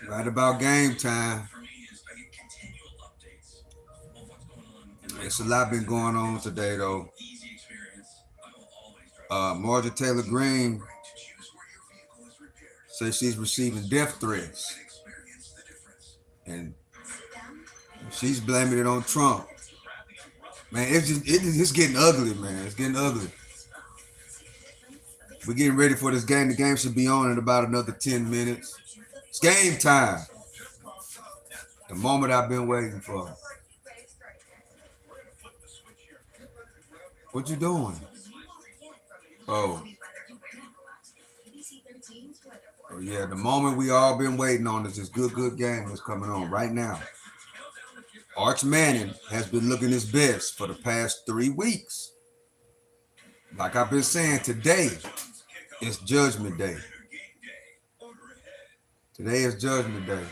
Right about game time. It's a lot been going on today, though. Margie Taylor Greene says she's receiving death threats, and she's blaming it on Trump. Man, it's getting ugly, man. It's getting ugly. We're getting ready for this game. The game should be on in about another 10 minutes. It's game time. The moment I've been waiting for. What you doing? Oh. Oh yeah, the moment we all been waiting on is this good game that's coming on right now. Arch Manning has been looking his best for the past 3 weeks. Like I've been saying, today is Judgment Day. Today is Judgment Day.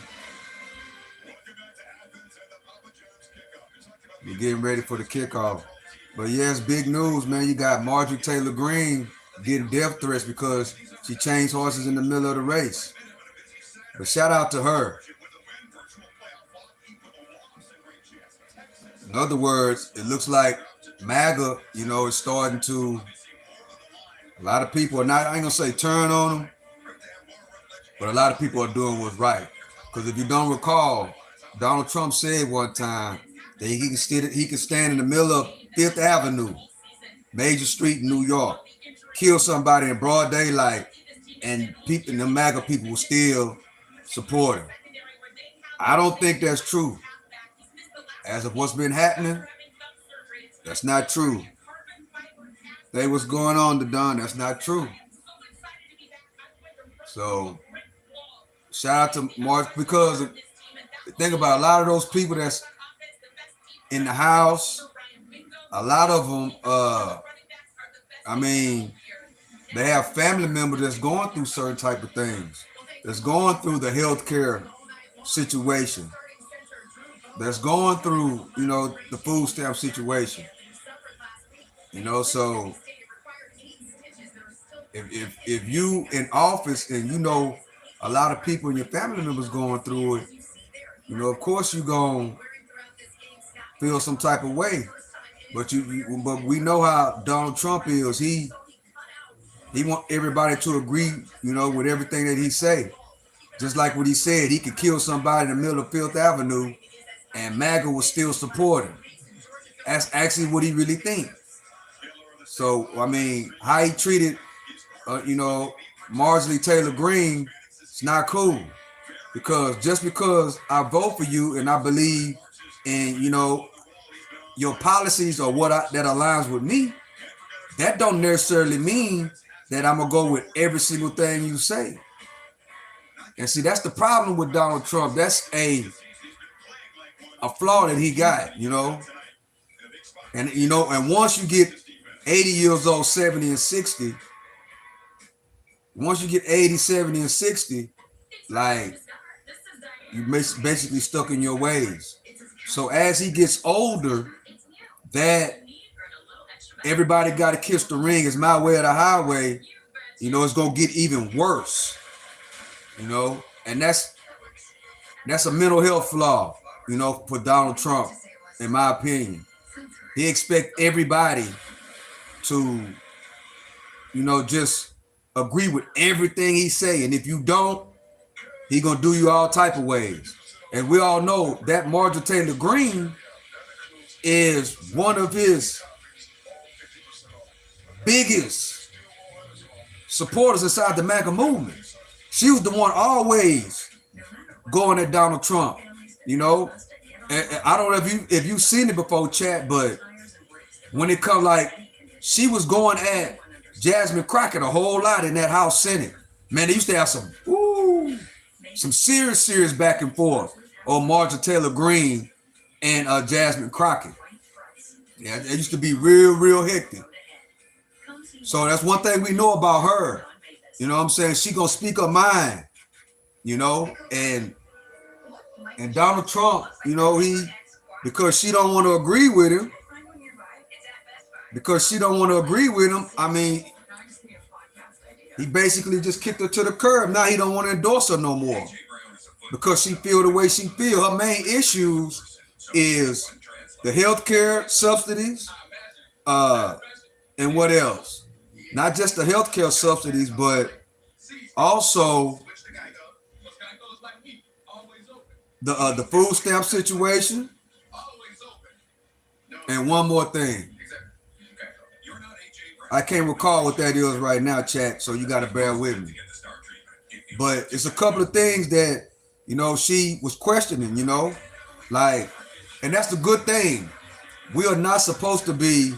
We're getting ready for the kickoff. But yes, big news, man. You got Margie Taylor Greene getting death threats because she changed horses in the middle of the race. But shout out to her. In other words, it looks like MAGA, is starting to, a lot of people are not, I ain't gonna say turn on them, but a lot of people are doing what's right. Because if you don't recall, Donald Trump said one time that he can stand in the middle of 5th Avenue, major street in New York, kill somebody in broad daylight, and people, the MAGA people will still support him. I don't think that's true. As of what's been happening, that's not true. Hey, what's going on, Don? That's not true. So, shout out to Mark, because think about a lot of those people that's in the House, a lot of them, they have family members that's going through certain type of things, that's going through the healthcare situation, that's going through, the food stamp situation. So if you in office and a lot of people in your family members going through it, of course you're gonna feel some type of way. But but we know how Donald Trump is. He want everybody to agree, with everything that he say. Just like what he said, he could kill somebody in the middle of 5th Avenue and MAGA will still support him. That's actually what he really thinks. So, how he treated, Margie Taylor Greene, it's not cool. Because just because I vote for you and I believe in, your policies or that aligns with me, that don't necessarily mean that I'm going to go with every single thing you say. And see, that's the problem with Donald Trump. That's a flaw that he got, And, and once you get 80 years old, 70 and 60, once you get 80, 70 and 60, like, you basically stuck in your ways. So as he gets older, that everybody got to kiss the ring is my way or the highway, it's going to get even worse, and that's a mental health flaw, for Donald Trump, in my opinion. He expect everybody to, just agree with everything he say. And if you don't, he going to do you all type of ways. And we all know that Margie Taylor Greene is one of his biggest supporters inside the MAGA movement. She was the one always going at Donald Trump, And I don't know if you've seen it before, chat, but when it comes, like, she was going at Jasmine Crockett a whole lot in that House Senate. Man, they used to have some serious back and forth on Margie Taylor Greene and Jasmine Crockett. Yeah, it used to be real hectic. So that's one thing we know about her. You know what I'm saying? She gonna speak her mind, you know, and Donald Trump, you know, because she don't want to agree with him, I mean, he basically just kicked her to the curb. Now he don't want to endorse her no more because she feel the way she feel. Her main issues is the healthcare subsidies, and what else? Not just the healthcare subsidies, but also the food stamp situation, and one more thing. I can't recall what that is right now, chat, so you got to bear with me. But it's a couple of things that, you know, she was questioning, you know, like, and that's the good thing. We are not supposed to be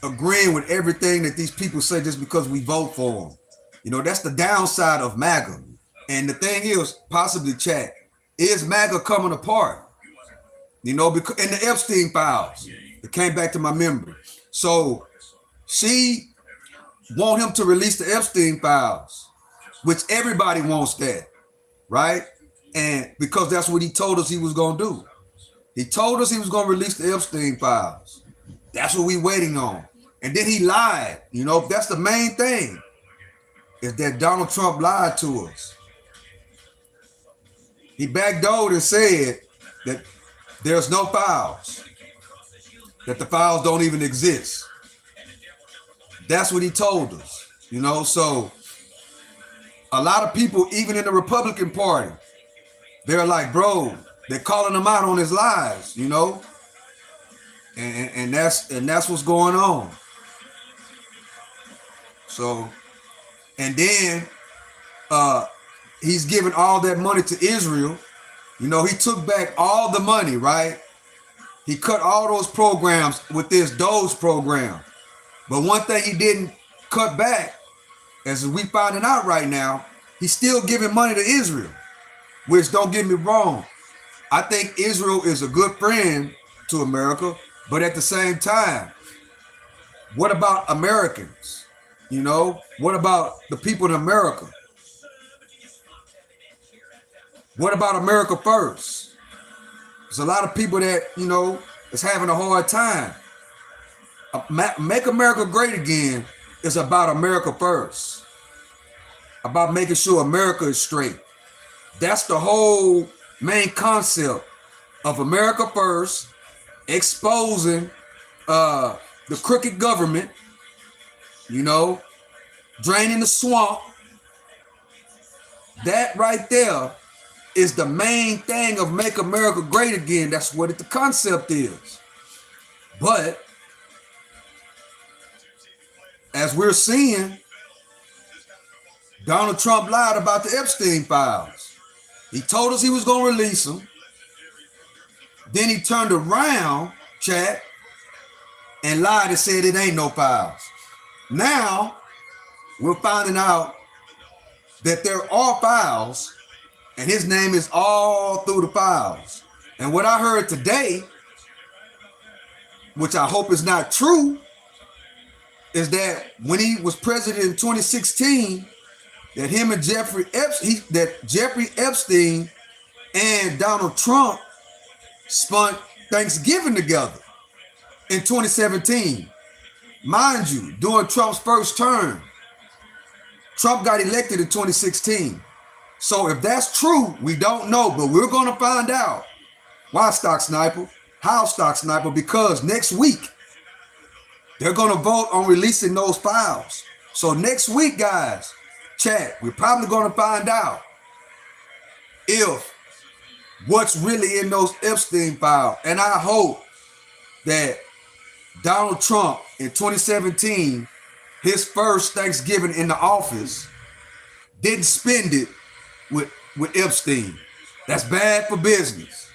agreeing with everything that these people say just because we vote for them. You know, that's the downside of MAGA. And the thing is, possibly, chat, is MAGA coming apart? You know, because in the Epstein files, it came back to my memory. So she want him to release the Epstein files, which everybody wants that, right? And because that's what he told us he was going to do. He told us he was going to release the Epstein files. That's what we waiting on. And then he lied. You know, that's the main thing, is that Donald Trump lied to us. He backdoored and said that there's no files, that the files don't even exist. That's what he told us, you know. So a lot of people, even in the Republican Party, they're like, bro, they're calling him out on his lies, you know. And that's what's going on. So, and then he's giving all that money to Israel. You know, he took back all the money, right? He cut all those programs with this Doge program. But one thing he didn't cut back, as we finding out right now, he's still giving money to Israel, which, don't get me wrong, I think Israel is a good friend to America, but at the same time, what about Americans? You know, what about the people in America? What about America first? There's a lot of people that, you know, is having a hard time. Make America Great Again is about America first, about making sure America is straight. That's the whole main concept of America First, exposing the crooked government, you know, draining the swamp. That right there is the main thing of Make America Great Again. That's what the concept is. But as we're seeing, Donald Trump lied about the Epstein files. He told us he was going to release them. Then he turned around, chat, and lied and said it ain't no files. Now, we're finding out that there are files, and his name is all through the files. And what I heard today, which I hope is not true, is that when he was president in 2016, that him and Jeffrey Epstein and Donald Trump spent Thanksgiving together in 2017. Mind you, during Trump's first term, Trump got elected in 2016. So if that's true, we don't know, but we're going to find out. Why, Stock Sniper? How, Stock Sniper? Because next week, they're going to vote on releasing those files. So next week, guys, chat, we're probably going to find out if what's really in those Epstein files. And I hope that Donald Trump in 2017, his first Thanksgiving in the office, didn't spend it with Epstein. That's bad for business.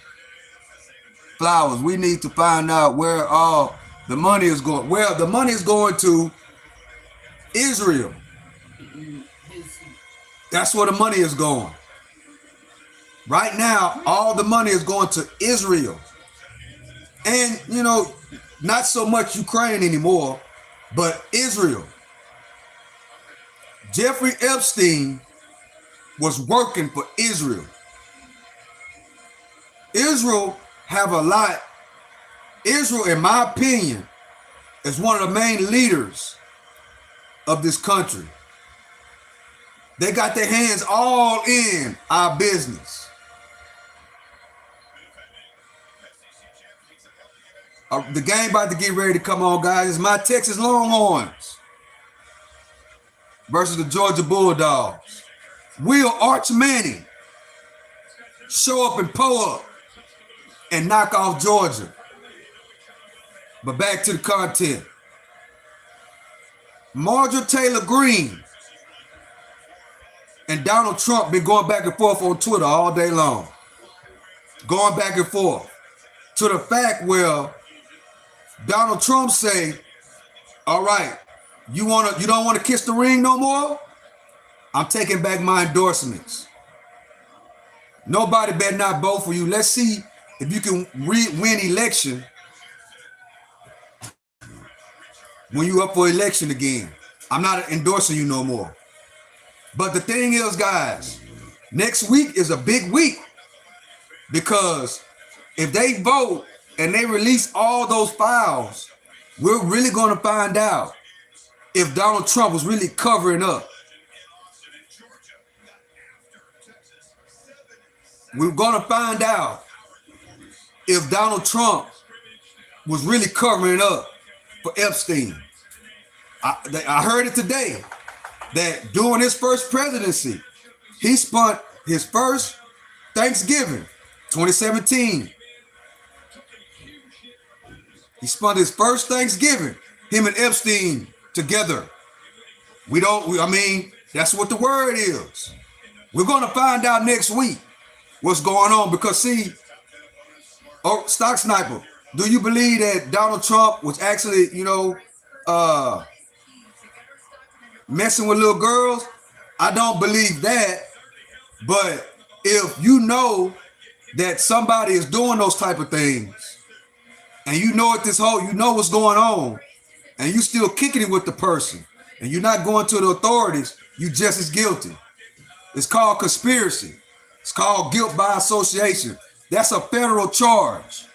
Flowers, we need to find out where all the money is going. Well, the money is going to Israel. That's where the money is going. Right now, all the money is going to Israel. And, not so much Ukraine anymore, but Israel. Jeffrey Epstein was working for Israel. Israel have a lot. Israel, in my opinion, is one of the main leaders of this country. They got their hands all in our business. The game about to get ready to come on, guys. It's my Texas Longhorns versus the Georgia Bulldogs. Will Arch Manning show up and pull up and knock off Georgia? But back to the content. Margie Taylor Greene and Donald Trump been going back and forth on Twitter all day long. Going back and forth to the fact where Donald Trump say, all right, you don't want to kiss the ring no more? I'm taking back my endorsements. Nobody better not vote for you. Let's see if you can win election when you up for election again. I'm not endorsing you no more. But the thing is, guys, next week is a big week, because if they vote and they release all those files, we're really going to find out if Donald Trump was really covering up. We're going to find out if Donald Trump was really covering up for Epstein. I heard it today that during his first presidency, he spent his first Thanksgiving, 2017. He spent his first Thanksgiving, him and Epstein together. That's what the word is. We're going to find out next week what's going on, because see, Stock Sniper, do you believe that Donald Trump was actually, messing with little girls? I don't believe that. But if you know that somebody is doing those type of things, and you know what's going on, and you still kicking it with the person, and you're not going to the authorities, you just as guilty. It's called conspiracy. It's called guilt by association. That's a federal charge.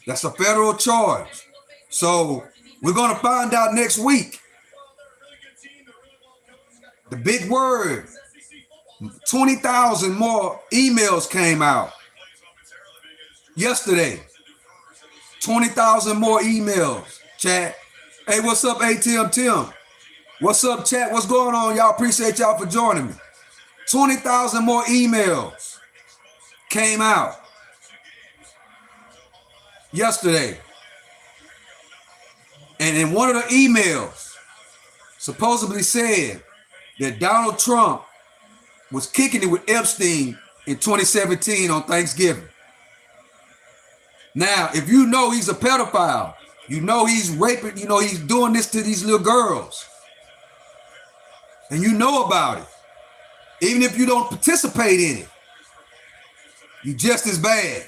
That's a federal charge. So we're going to find out next week. The big word, 20,000 more emails came out yesterday. 20,000 more emails, chat. Hey, what's up, ATM Tim? What's up, chat? What's going on, y'all? Appreciate y'all for joining me. 20,000 more emails came out yesterday. And in one of the emails supposedly said that Donald Trump was kicking it with Epstein in 2017 on Thanksgiving. Now, if you know he's a pedophile, you know he's raping, he's doing this to these little girls, and you know about it, even if you don't participate in it, you just as bad.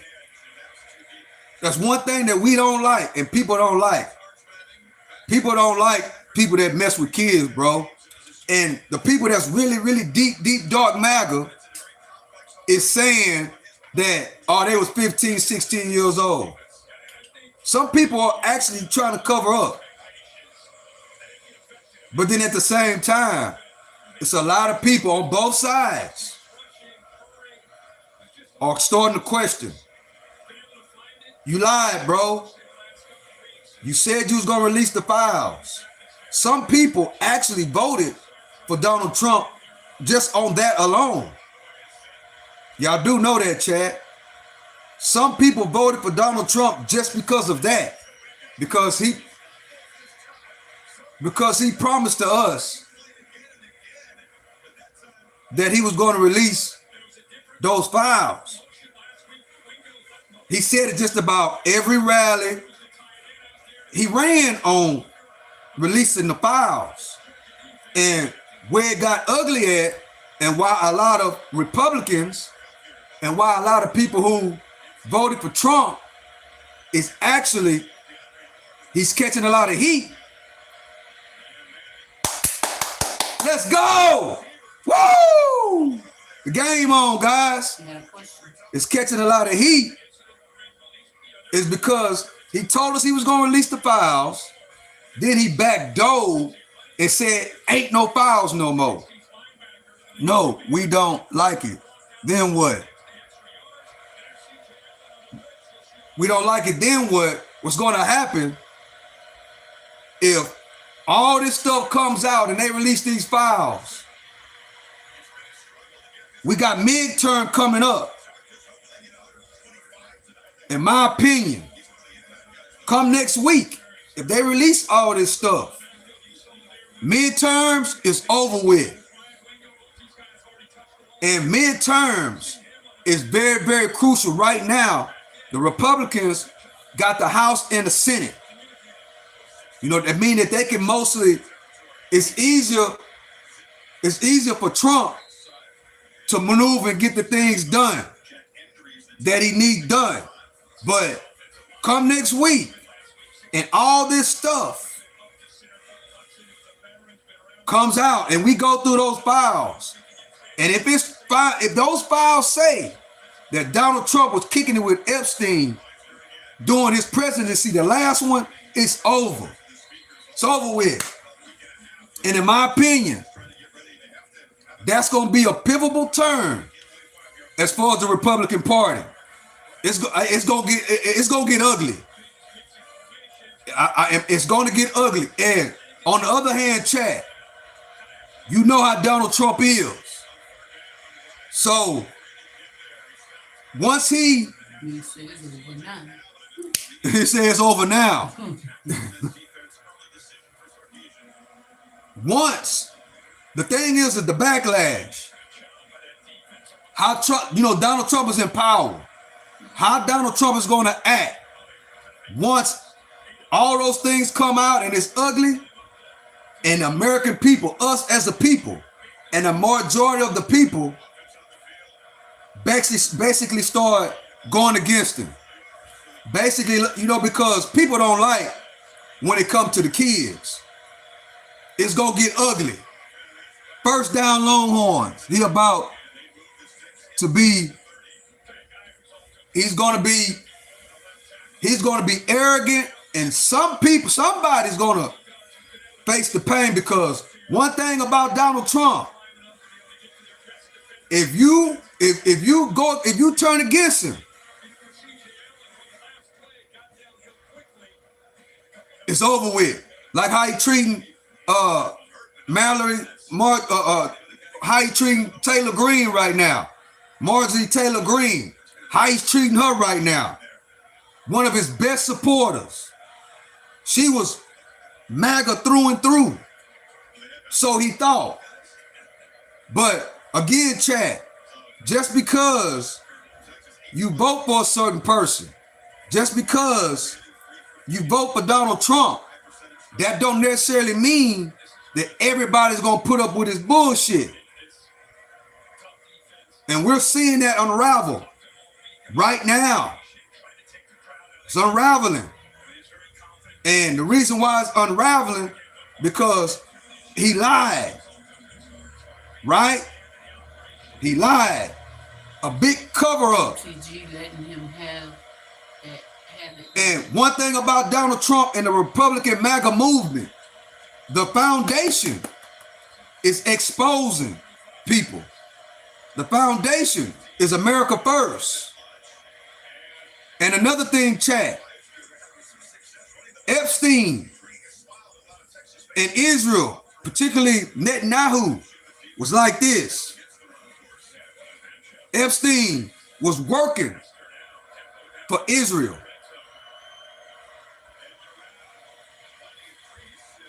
That's one thing that we don't like, and people don't like. People don't like people that mess with kids, bro. And the people that's really, really deep, dark MAGA is saying that, they was 15, 16 years old. Some people are actually trying to cover up. But then at the same time, it's a lot of people on both sides are starting to question. You lied, bro. You said you was going to release the files. Some people actually voted for Donald Trump just on that alone. Y'all do know that, chat. Some people voted for Donald Trump just because of that. Because he promised to us that he was going to release those files. He said it just about every rally. He ran on releasing the files. And where it got ugly at, and why a lot of Republicans and why a lot of people who voted for Trump is actually, he's catching a lot of heat. Let's go! Woo! The game on, guys. It's catching a lot of heat. It's because he told us he was going to release the files. Then he backdoored and said, ain't no files no more. No, we don't like it. Then what? We don't like it. Then what? What's going to happen if all this stuff comes out and they release these files? We got midterm coming up. In my opinion, come next week, if they release all this stuff, midterms is over with. And midterms is very, very crucial. Right now, the Republicans got the House and the Senate. You know, that means that they can mostly, it's easier for Trump to maneuver and get the things done that he needs done. But come next week and all this stuff comes out and we go through those files. And if those files say that Donald Trump was kicking it with Epstein during his presidency, the last one, it's over. It's over with. And in my opinion, that's going to be a pivotal turn as far as the Republican Party. It's going to get ugly. It's going to get ugly. And on the other hand, Chad, you know how Donald Trump is. So once he says over now. Once, the thing is that the backlash, how Trump, you know, Donald Trump is in power. How Donald Trump is going to act once all those things come out and it's ugly, and the American people, us as a people, and the majority of the people basically start going against him. Basically, you know, because people don't like when it comes to the kids. It's going to get ugly. First down Longhorns. He's going to be arrogant, and somebody's going to face the pain, because one thing about Donald Trump, if you turn against him, it's over with. Like how he treating how he treating Taylor Greene right now. Margie Taylor Greene, how he's treating her right now. One of his best supporters. She was MAGA through and through. So he thought. But again, Chad, just because you vote for a certain person, just because you vote for Donald Trump, that don't necessarily mean that everybody's going to put up with his bullshit. And we're seeing that unravel right now. It's unraveling. And the reason why it's unraveling, because he lied. Right? He lied. A big cover-up. And one thing about Donald Trump and the Republican MAGA movement, the foundation is exposing people. The foundation is America first. And another thing, Chad, Epstein in Israel, particularly Netanyahu, was like this. Epstein was working for Israel.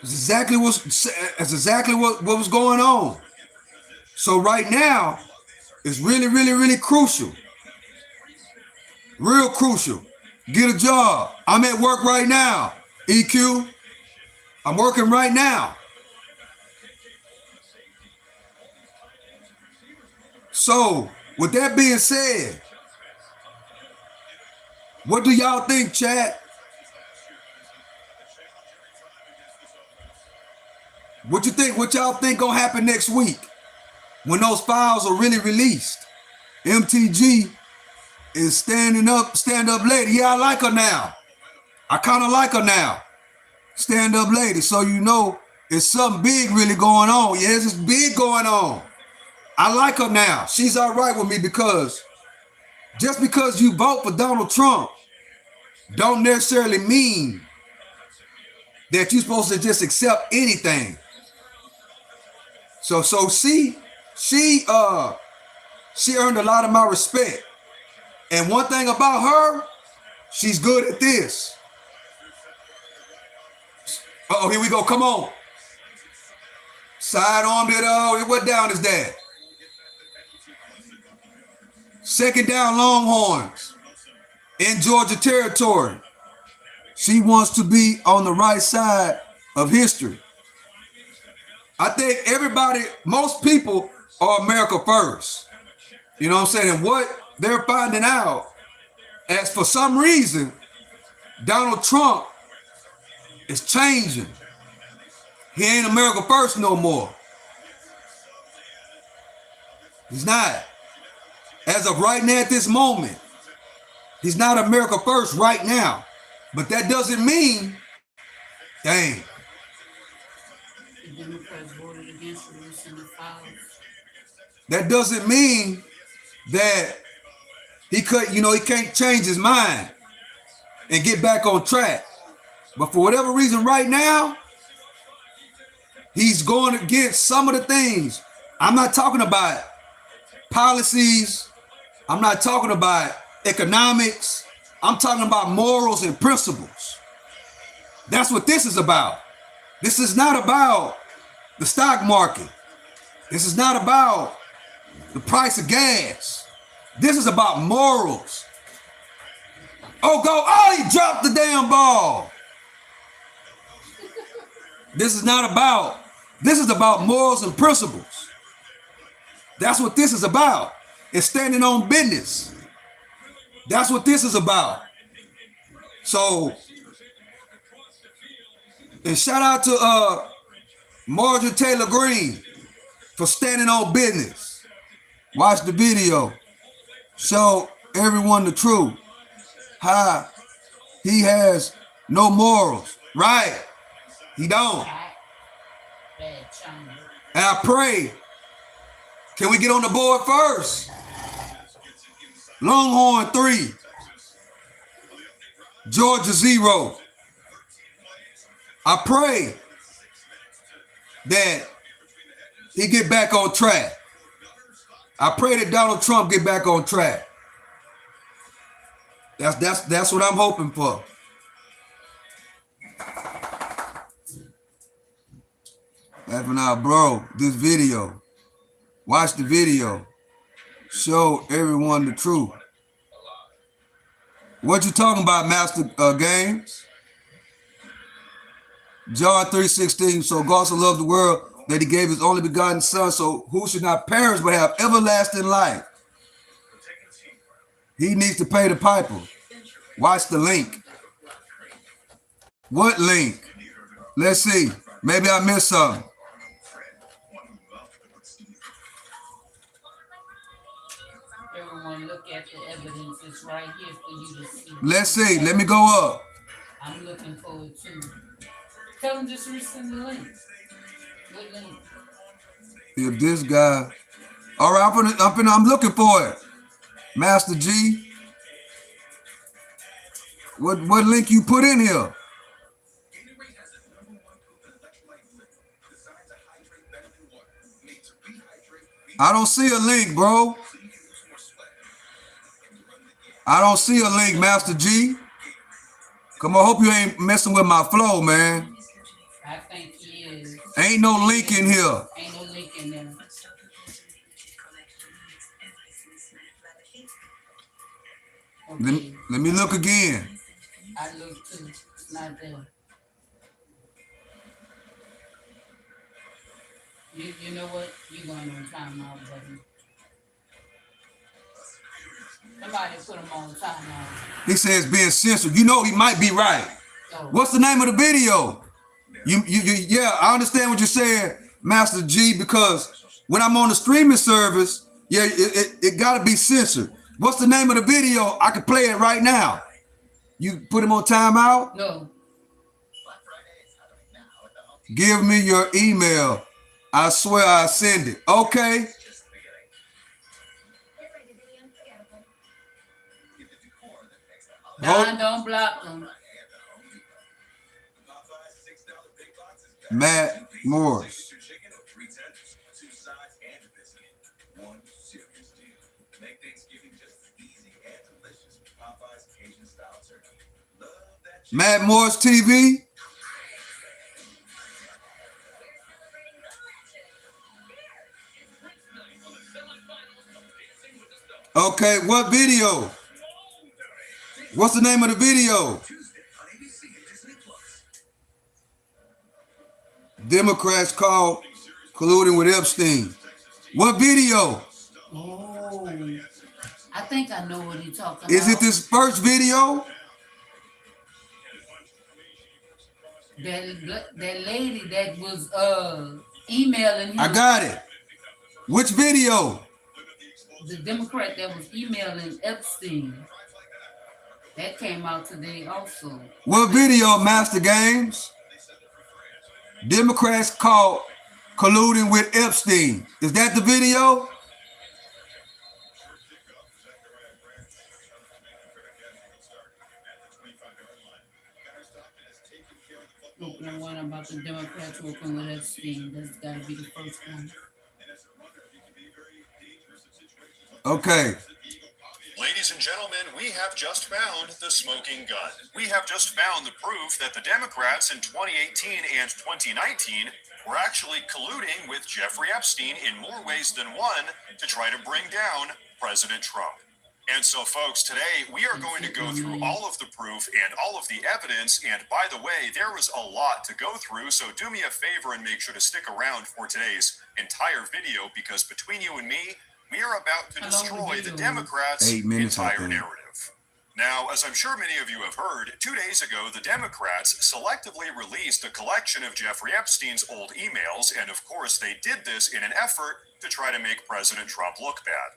That's exactly what was going on. So right now, it's really, really, really crucial. Real crucial. Get a job. I'm at work right now, EQ. I'm working right now. So With that being said, what do y'all think, chat? What you think? What y'all think gonna happen next week when those files are really released? MTG is stand up lady. Yeah, I like her now. I kind of like her now. Stand up lady. So you know it's something big really going on. Yeah, it's big going on. I like her now. She's all right with me because just because you vote for Donald Trump don't necessarily mean that you're supposed to just accept anything. So she earned a lot of my respect. And one thing about her, she's good at this. Uh-oh, here we go. Come on. Sidearmed it. What down is that? Second down, Longhorns in Georgia territory. She wants to be on the right side of history. I think most people are America first. You know what I'm saying? And what they're finding out, as for some reason, Donald Trump is changing. He ain't America first no more. He's not. As of right now, at this moment, he's not America first right now. But that doesn't mean, dang. The Democrats voted against releasing the files. That doesn't mean that he can't change his mind and get back on track. But for whatever reason right now, he's going against some of the things. I'm not talking about policies. I'm not talking about economics. I'm talking about morals and principles. That's what this is about. This is not about the stock market. This is not about the price of gas. This is about morals. Oh, he dropped the damn ball. This is about morals and principles. That's what this is about. It's standing on business. That's what this is about. So, and shout out to Margie Taylor Greene for standing on business. Watch the video. Show everyone the truth. How he has no morals. Right. He don't. And I pray. Can we get on the board first? Longhorn 3. Georgia 0. I pray that he get back on track. I pray that Donald Trump get back on track. That's what I'm hoping for. Laughing out, bro. This video. Watch the video. Show everyone the truth. What you talking about, Master Games? John 3:16. So God so loved the world that he gave his only begotten son, so who should not perish but have everlasting life? He needs to pay the piper. Watch the link. What link? Let's see. Maybe I missed something. Everyone look at the evidence. It's right here for you to see. Let's see. Let me go up. I'm looking forward to. Tell them just resend the link. What link? If this guy. All right, I'm looking for it. Master G. What link you put in here? I don't see a link, bro. I don't see a link, Master G. Come on, hope you ain't messing with my flow, man. I think he is. Ain't no link in here. Ain't no link in there. Okay. Let me look again. I looked too. It's not there. You know what? You're going on timeout, buddy. Somebody put him on timeout. He says being censored. You know he might be right. Oh. What's the name of the video? Yeah, I understand what you're saying, Master G, because when I'm on the streaming service, yeah, it got to be censored. What's the name of the video? I can play it right now. You put him on timeout? No. Give me your email. I swear I send it. Okay. Don, don't block them. Matt Morris. Matt Morris TV. Okay, what video? What's the name of the video? Democrats called colluding with Epstein. What video? Oh, I think I know what he's talking about. Is it this first video? That lady that was emailing him. I got it. Which video? The Democrat that was emailing Epstein. That came out today also. What video, Master Games? Democrats caught colluding with Epstein. Is that the video? The one about the Democrats working with Epstein. That's got to be the first one. Okay. Ladies and gentlemen, we have just found the smoking gun. We have just found the proof that the Democrats in 2018 and 2019 were actually colluding with Jeffrey Epstein in more ways than one to try to bring down President Trump. And so, folks, today we are going to go through all of the proof and all of the evidence. And by the way, there was a lot to go through, so do me a favor and make sure to stick around for today's entire video, because between you and me, we are about to destroy the Democrats' entire narrative. Now, as I'm sure many of you have heard, 2 days ago, the Democrats selectively released a collection of Jeffrey Epstein's old emails, and of course they did this in an effort to try to make President Trump look bad.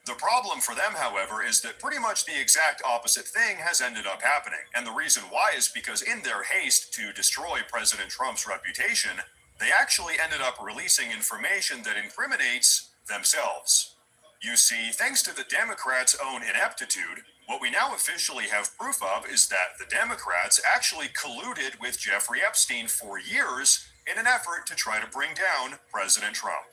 The problem for them, however, is that pretty much the exact opposite thing has ended up happening. And the reason why is because in their haste to destroy President Trump's reputation, they actually ended up releasing information that incriminates themselves. You see, thanks to the Democrats' own ineptitude, what we now officially have proof of is that the Democrats actually colluded with Jeffrey Epstein for years in an effort to try to bring down President Trump.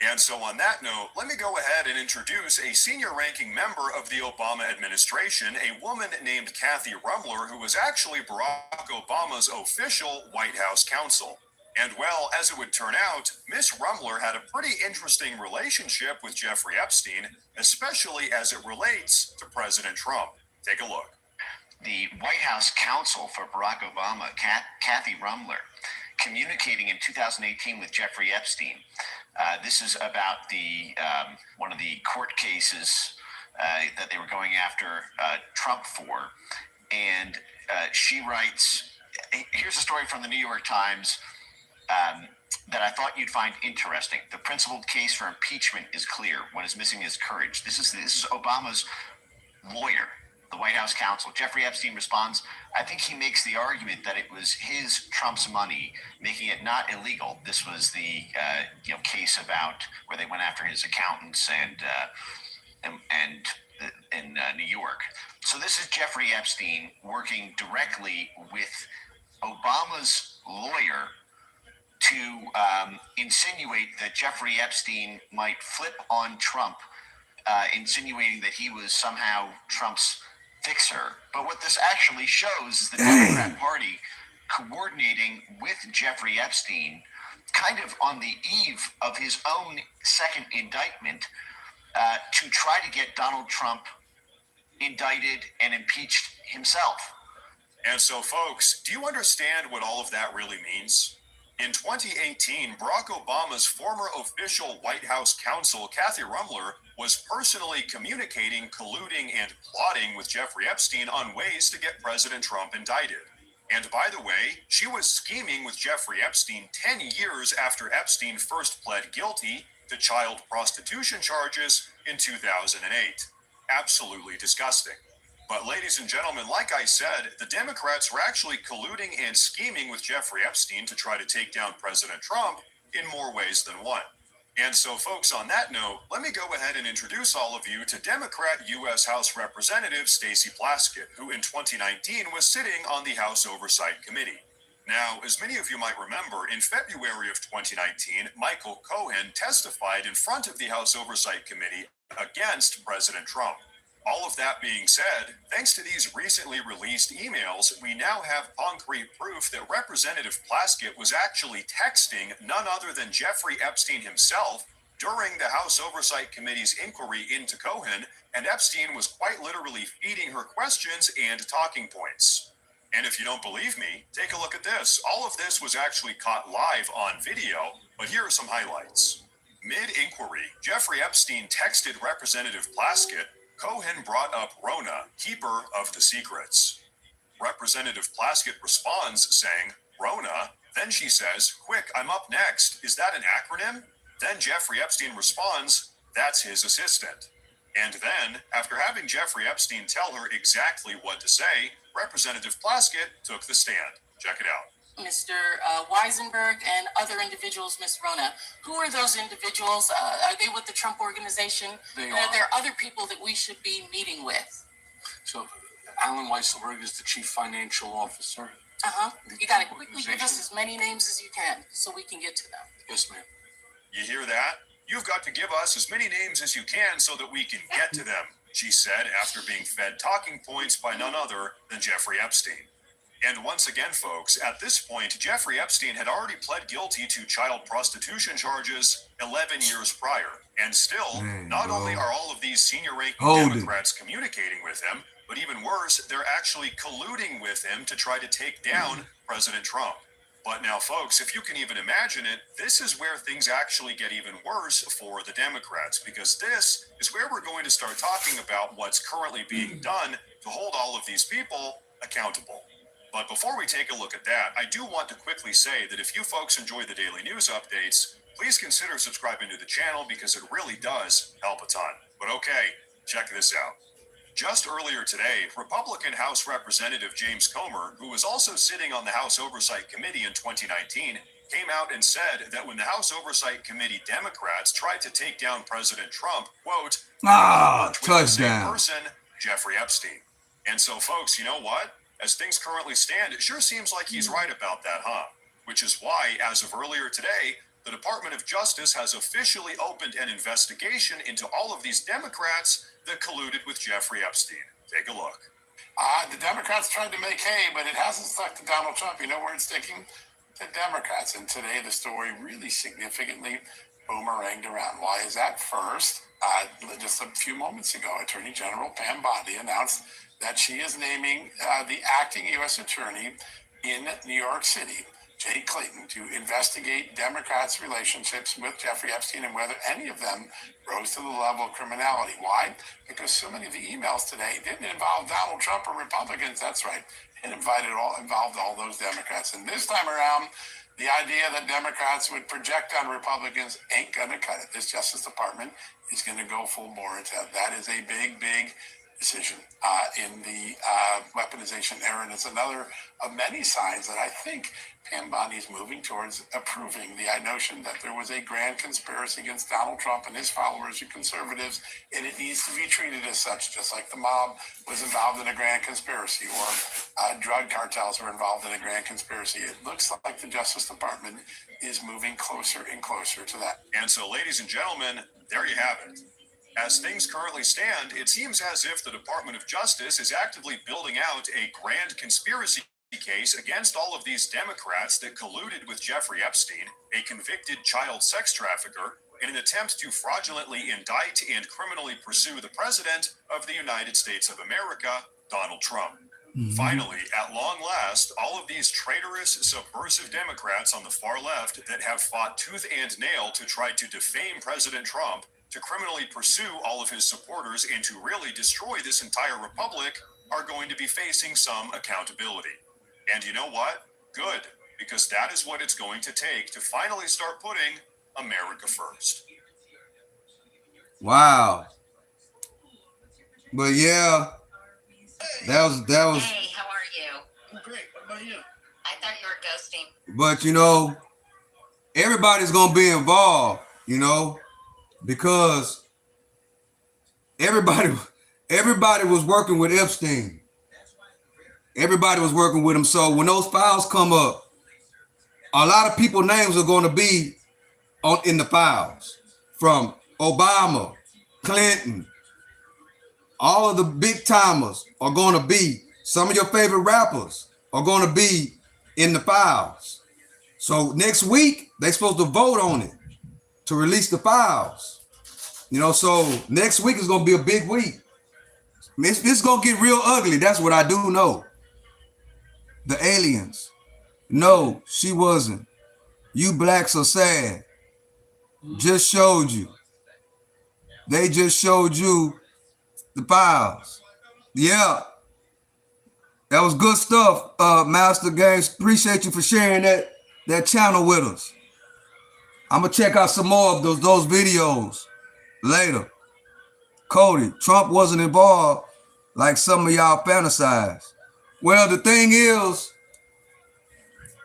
And so on that note, let me go ahead and introduce a senior-ranking member of the Obama administration, a woman named Kathy Rummler, who was actually Barack Obama's official White House counsel. And well, as it would turn out, Miss Rummler had a pretty interesting relationship with Jeffrey Epstein, especially as it relates to President Trump. Take a look. The White House counsel for Barack Obama, Kathy Rummler, communicating in 2018 with Jeffrey Epstein. This is about the one of the court cases that they were going after Trump for. And she writes, here's a story from the New York Times that I thought you'd find interesting. The principled case for impeachment is clear. What is missing is courage. This is Obama's lawyer, the White House counsel. Jeffrey Epstein responds, I think he makes the argument that it was Trump's money, making it not illegal. This was the case about where they went after his accountants and in New York. So this is Jeffrey Epstein working directly with Obama's lawyer to insinuate that Jeffrey Epstein might flip on Trump, insinuating that he was somehow Trump's fixer. But what this actually shows is the Democrat Party coordinating with Jeffrey Epstein kind of on the eve of his own second indictment to try to get Donald Trump indicted and impeached himself. And so, folks, do you understand what all of that really means? In 2018, Barack Obama's former official White House counsel, Kathy Rummler, was personally communicating, colluding, and plotting with Jeffrey Epstein on ways to get President Trump indicted. And by the way, she was scheming with Jeffrey Epstein 10 years after Epstein first pled guilty to child prostitution charges in 2008. Absolutely disgusting. But ladies and gentlemen, like I said, the Democrats were actually colluding and scheming with Jeffrey Epstein to try to take down President Trump in more ways than one. And so, folks, on that note, let me go ahead and introduce all of you to Democrat U.S. House Representative Stacey Plaskett, who in 2019 was sitting on the House Oversight Committee. Now, as many of you might remember, in February of 2019, Michael Cohen testified in front of the House Oversight Committee against President Trump. All of that being said, thanks to these recently released emails, we now have concrete proof that Representative Plaskett was actually texting none other than Jeffrey Epstein himself during the House Oversight Committee's inquiry into Cohen, and Epstein was quite literally feeding her questions and talking points. And if you don't believe me, take a look at this. All of this was actually caught live on video, but here are some highlights. Mid-inquiry, Jeffrey Epstein texted Representative Plaskett, "Cohen brought up Rona, keeper of the secrets." Representative Plaskett responds saying, "Rona?" Then she says, "Quick, I'm up next. Is that an acronym?" Then Jeffrey Epstein responds, "That's his assistant." And then, after having Jeffrey Epstein tell her exactly what to say, Representative Plaskett took the stand. Check it out. Mr. Weisenberg and other individuals, Ms. Rona. Who are those individuals? Are they with the Trump organization? They Are are. there other people that we should be meeting with? So Alan Weisselberg is the chief financial officer. You got to quickly give us as many names as you can so we can get to them. Yes, ma'am. You hear that? You've got to give us as many names as you can so that we can get to them, she said after being fed talking points by none other than Jeffrey Epstein. And once again, folks, at this point, Jeffrey Epstein had already pled guilty to child prostitution charges 11 years prior. And still, not only are all of these senior-ranking Democrats communicating with him, but even worse, they're actually colluding with him to try to take down President Trump. But now, folks, if you can even imagine it, this is where things actually get even worse for the Democrats, because this is where we're going to start talking about what's currently being done to hold all of these people accountable. But before we take a look at that, I do want to quickly say that if you folks enjoy the daily news updates, please consider subscribing to the channel because it really does help a ton. But okay, check this out. Just earlier today, Republican House Representative James Comer, who was also sitting on the House Oversight Committee in 2019, came out and said that when the House Oversight Committee Democrats tried to take down President Trump, quote, worked with the same person, Jeffrey Epstein. And so, folks, you know what? As things currently stand, it sure seems like he's right about that, huh? Which is why, as of earlier today, the Department of Justice has officially opened an investigation into all of these Democrats that colluded with Jeffrey Epstein. Take a look. The Democrats tried to make hay, but it hasn't stuck to Donald Trump. You know where it's sticking? The Democrats. And today the story really significantly boomeranged around. Why is that? First, just a few moments ago, Attorney General Pam Bondi announced that she is naming the acting U.S. attorney in New York City, Jay Clayton, to investigate Democrats' relationships with Jeffrey Epstein and whether any of them rose to the level of criminality. Why? Because so many of the emails today didn't involve Donald Trump or Republicans. That's right. It involved all those Democrats. And this time around, the idea that Democrats would project on Republicans ain't going to cut it. This Justice Department is going to go full bore into that. That is a big, big decision in the weaponization era. And it's another of many signs that I think Pam Bondi is moving towards approving the notion that there was a grand conspiracy against Donald Trump and his followers and conservatives, and it needs to be treated as such, just like the mob was involved in a grand conspiracy or drug cartels were involved in a grand conspiracy. It looks like the Justice Department is moving closer and closer to that. And so, ladies and gentlemen, there you have it. As things currently stand, it seems as if the Department of Justice is actively building out a grand conspiracy case against all of these Democrats that colluded with Jeffrey Epstein, a convicted child sex trafficker, in an attempt to fraudulently indict and criminally pursue the President of the United States of America, Donald Trump. Finally, at long last, all of these traitorous, subversive Democrats on the far left that have fought tooth and nail to try to defame President Trump to criminally pursue all of his supporters and to really destroy this entire republic are going to be facing some accountability. And you know what? Good, because that is what it's going to take to finally start putting America first. Wow. But yeah, that was. Hey, how are you? I'm great. What about you? I thought you were ghosting. But you know, everybody's gonna be involved. You know, because everybody was working with Epstein. Everybody was working with him. So when those files come up, a lot of people's names are going to be in the files, from Obama, Clinton. All of the big timers are going to be. Some of your favorite rappers are going to be in the files. So next week they're supposed to vote on it to release the files. You know, so next week is going to be a big week. It's going to get real ugly. That's what I do know. The aliens. No, she wasn't. You blacks are sad. Just showed you. They just showed you the files. Yeah. That was good stuff, Master Games. Appreciate you for sharing that channel with us. I'm going to check out some more of those videos later. Cody, Trump wasn't involved like some of y'all fantasize. Well, the thing is,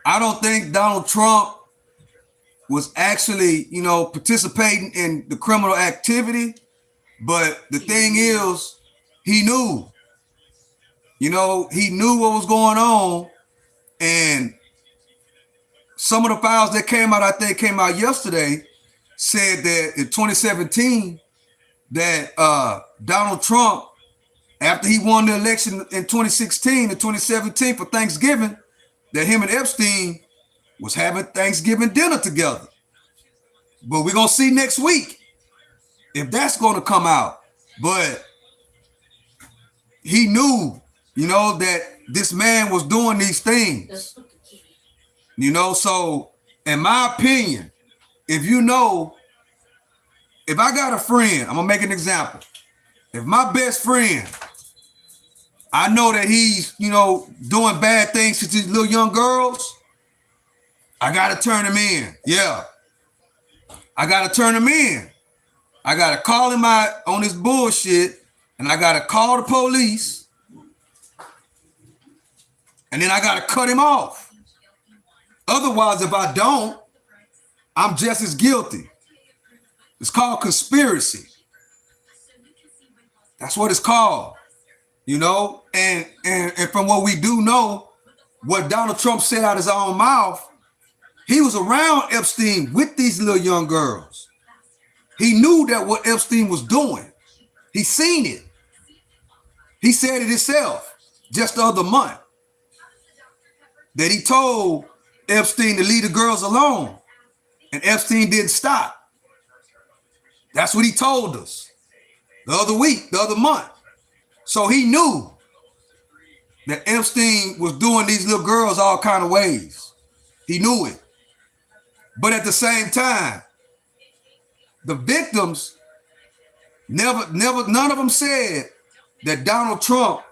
I don't think Donald Trump was actually, you know, participating in the criminal activity. But the thing is, he knew. You know, he knew what was going on. And some of the files that came out, I think came out yesterday, said that in 2017, that Donald Trump, after he won the election in 2016 and 2017 for Thanksgiving, that him and Epstein was having Thanksgiving dinner together. But we're going to see next week if that's going to come out. But he knew, you know, that this man was doing these things. You know, so in my opinion, if you know, if I got a friend, I'm going to make an example. If my best friend, I know that he's, you know, doing bad things to these little young girls, I got to turn him in. Yeah. I got to turn him in. I got to call him out on this bullshit, and I got to call the police, and then I got to cut him off. Otherwise, if I don't, I'm just as guilty. It's called conspiracy. That's what it's called. You know, and from what we do know, what Donald Trump said out his own mouth, he was around Epstein with these little young girls. He knew that what Epstein was doing. He seen it. He said it himself just the other month, that he told Epstein to leave the girls alone, and Epstein didn't stop. That's what he told us the other week, the other month. So he knew that Epstein was doing these little girls all kind of ways. He knew it. But at the same time, the victims none of them said that Donald Trump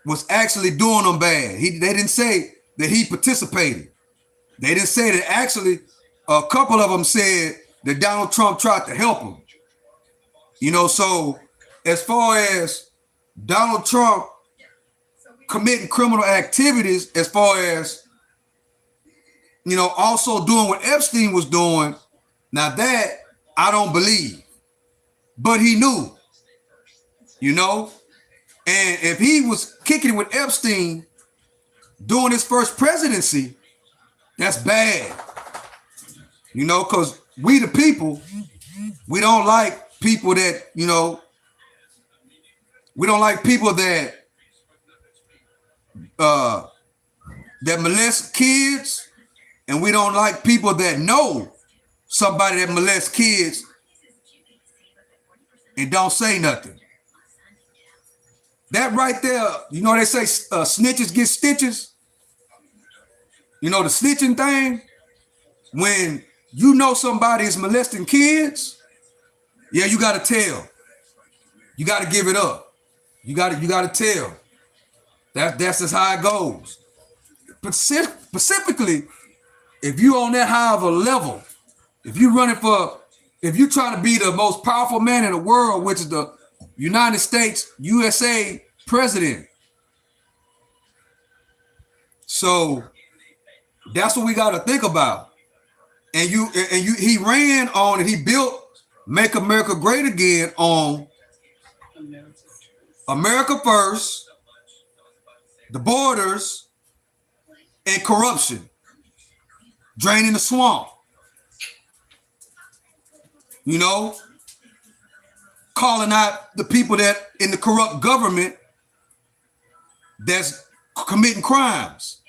was actually doing them bad. They didn't say that he participated. They didn't say that. Actually, a couple of them said that Donald Trump tried to help him. You know, so as far as Donald Trump committing criminal activities, as far as, you know, also doing what Epstein was doing, now that I don't believe. But he knew, you know, and if he was kicking with Epstein during his first presidency, that's bad. You know, because we the people, we don't like people that, you know, we don't like people that that molest kids, and we don't like people that know somebody that molests kids and don't say nothing. That right there, you know, they say snitches get stitches. You know, the snitching thing, when you know somebody is molesting kids Yeah, you got to tell. You got to give it up. You got to tell. That's just how it goes. Specifically, if you on that high of a level, if you trying to be the most powerful man in the world, which is the United States, USA president. So that's what we got to think about. And he ran on and he built Make America Great Again on America First, the borders, and corruption, draining the swamp. You know, calling out the people that in the corrupt government that's committing crimes.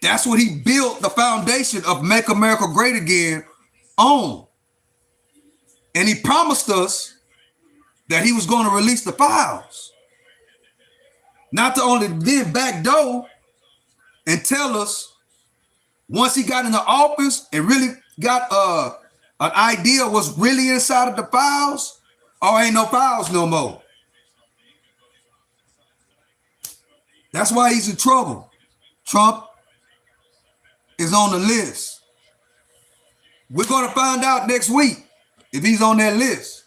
That's what he built the foundation of Make America Great Again on. And he promised us that he was going to release the files. Not to only then backdoor and tell us once he got in the office and really got an idea what's really inside of the files, or ain't no files no more. That's why he's in trouble. Trump is on the list. We're going to find out next week if he's on that list.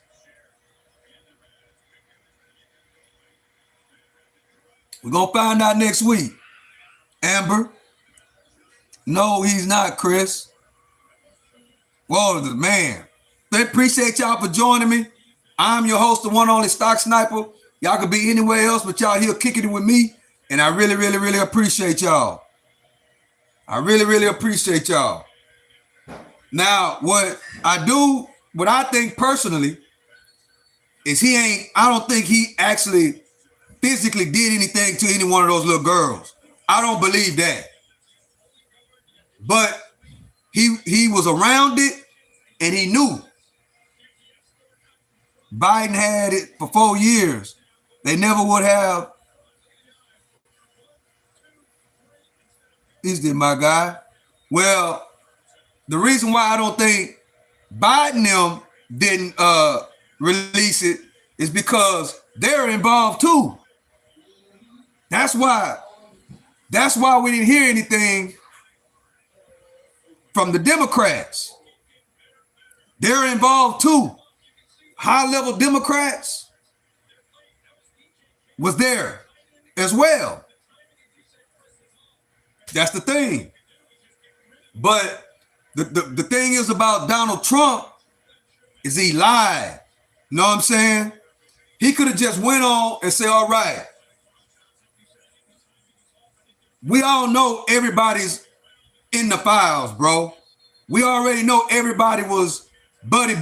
We're going to find out next week. Amber? No, he's not, Chris. Whoa, man. I appreciate y'all for joining me. I'm your host, the one only Stock Sniper. Y'all could be anywhere else, but y'all here kicking it with me. And I really, really, really appreciate y'all. I really, really appreciate y'all. Now, what I think personally is I don't think he actually physically did anything to any one of those little girls. I don't believe that. But he was around it and he knew. Biden had it for 4 years. They never would have. Is this my guy? Well, the reason why I don't think Biden them didn't release it is because they're involved too. That's why we didn't hear anything from the Democrats. They're involved too. High-level Democrats was there as well. That's the thing. But the thing is about Donald Trump is he lied. You know what I'm saying? He could have just went on and said, all right, we all know everybody's in the files, bro. We already know everybody was buddy,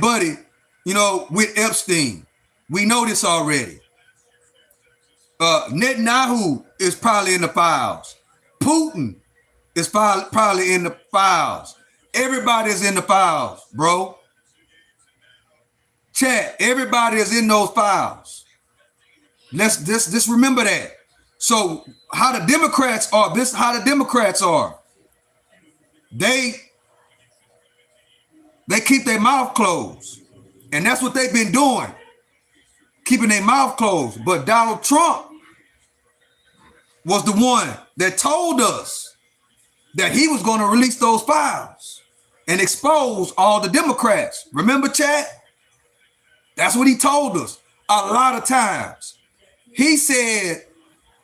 you know, with Epstein. We know this already. Netanyahu is probably in the files. Putin is probably in the files. Everybody is in the files, bro. Chat, everybody is in those files. Let's just remember that. So how the Democrats are, they keep their mouth closed. And that's what they've been doing, keeping their mouth closed. But Donald Trump was the one that told us that he was going to release those files and expose all the Democrats. Remember, chat? That's what he told us a lot of times. He said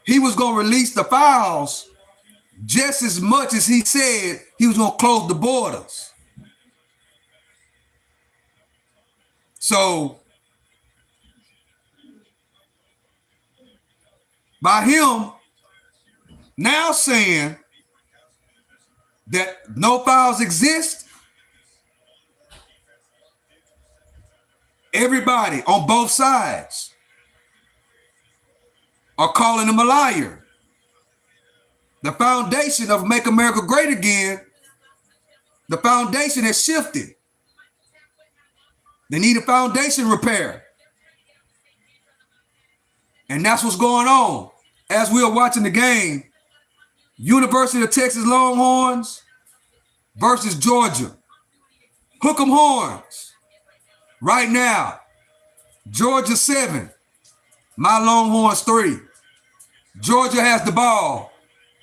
he was going to release the files just as much as he said he was going to close the borders. So by him now saying that no files exist, everybody on both sides are calling him a liar. The foundation of Make America Great Again, the foundation has shifted. They need a foundation repair. And that's what's going on. As we are watching the game, University of Texas Longhorns versus Georgia. Hook 'em horns right now. Georgia 7, my Longhorns 3. Georgia has the ball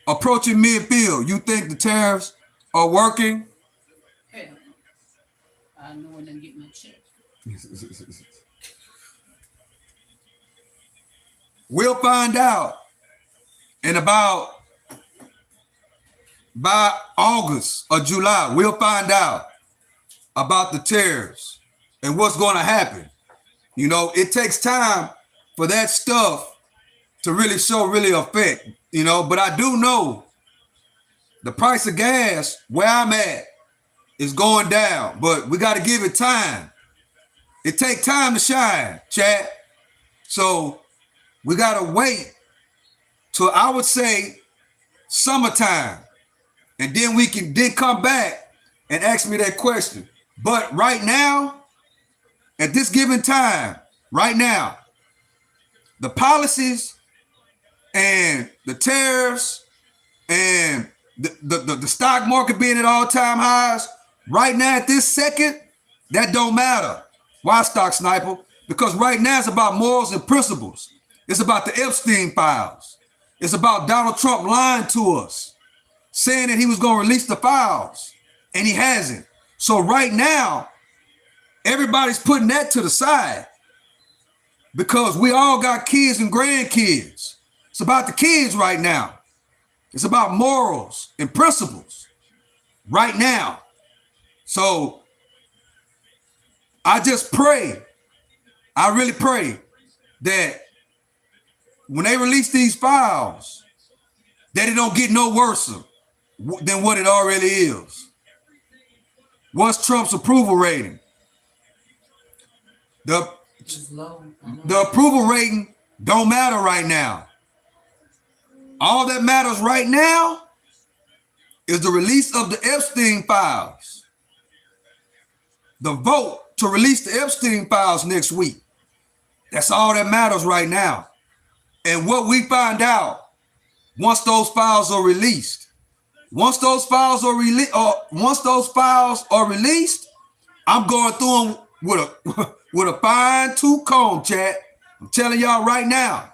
approaching midfield. You think the tariffs are working? Hell, I know when they get my check. We'll find out in about by August or July. We'll find out about the tariffs and what's going to happen. You know, it takes time for that stuff to really show really effect, you know, but I do know the price of gas where I'm at is going down, but we got to give it time. It takes time to shine, chat. So we got to wait till, I would say, summertime, and then we can then come back and ask me that question. But right now, at this given time, right now, the policies and the tariffs and the stock market being at all-time highs, right now at this second, that don't matter. Why, Stock Sniper? Because right now it's about morals and principles. It's about the Epstein files. It's about Donald Trump lying to us, saying that he was going to release the files, and he hasn't. So right now, everybody's putting that to the side because we all got kids and grandkids. It's about the kids right now. It's about morals and principles right now. So I just pray, I really pray that when they release these files, that it don't get no worse than what it already is. What's Trump's approval rating? It's low. The approval rating don't matter right now. All that matters right now is the release of the Epstein files. The vote to release the Epstein files next week. That's all that matters right now. And what we find out once those files are released, once those files are released, I'm going through them with a fine-tooth comb, chat. I'm telling y'all right now.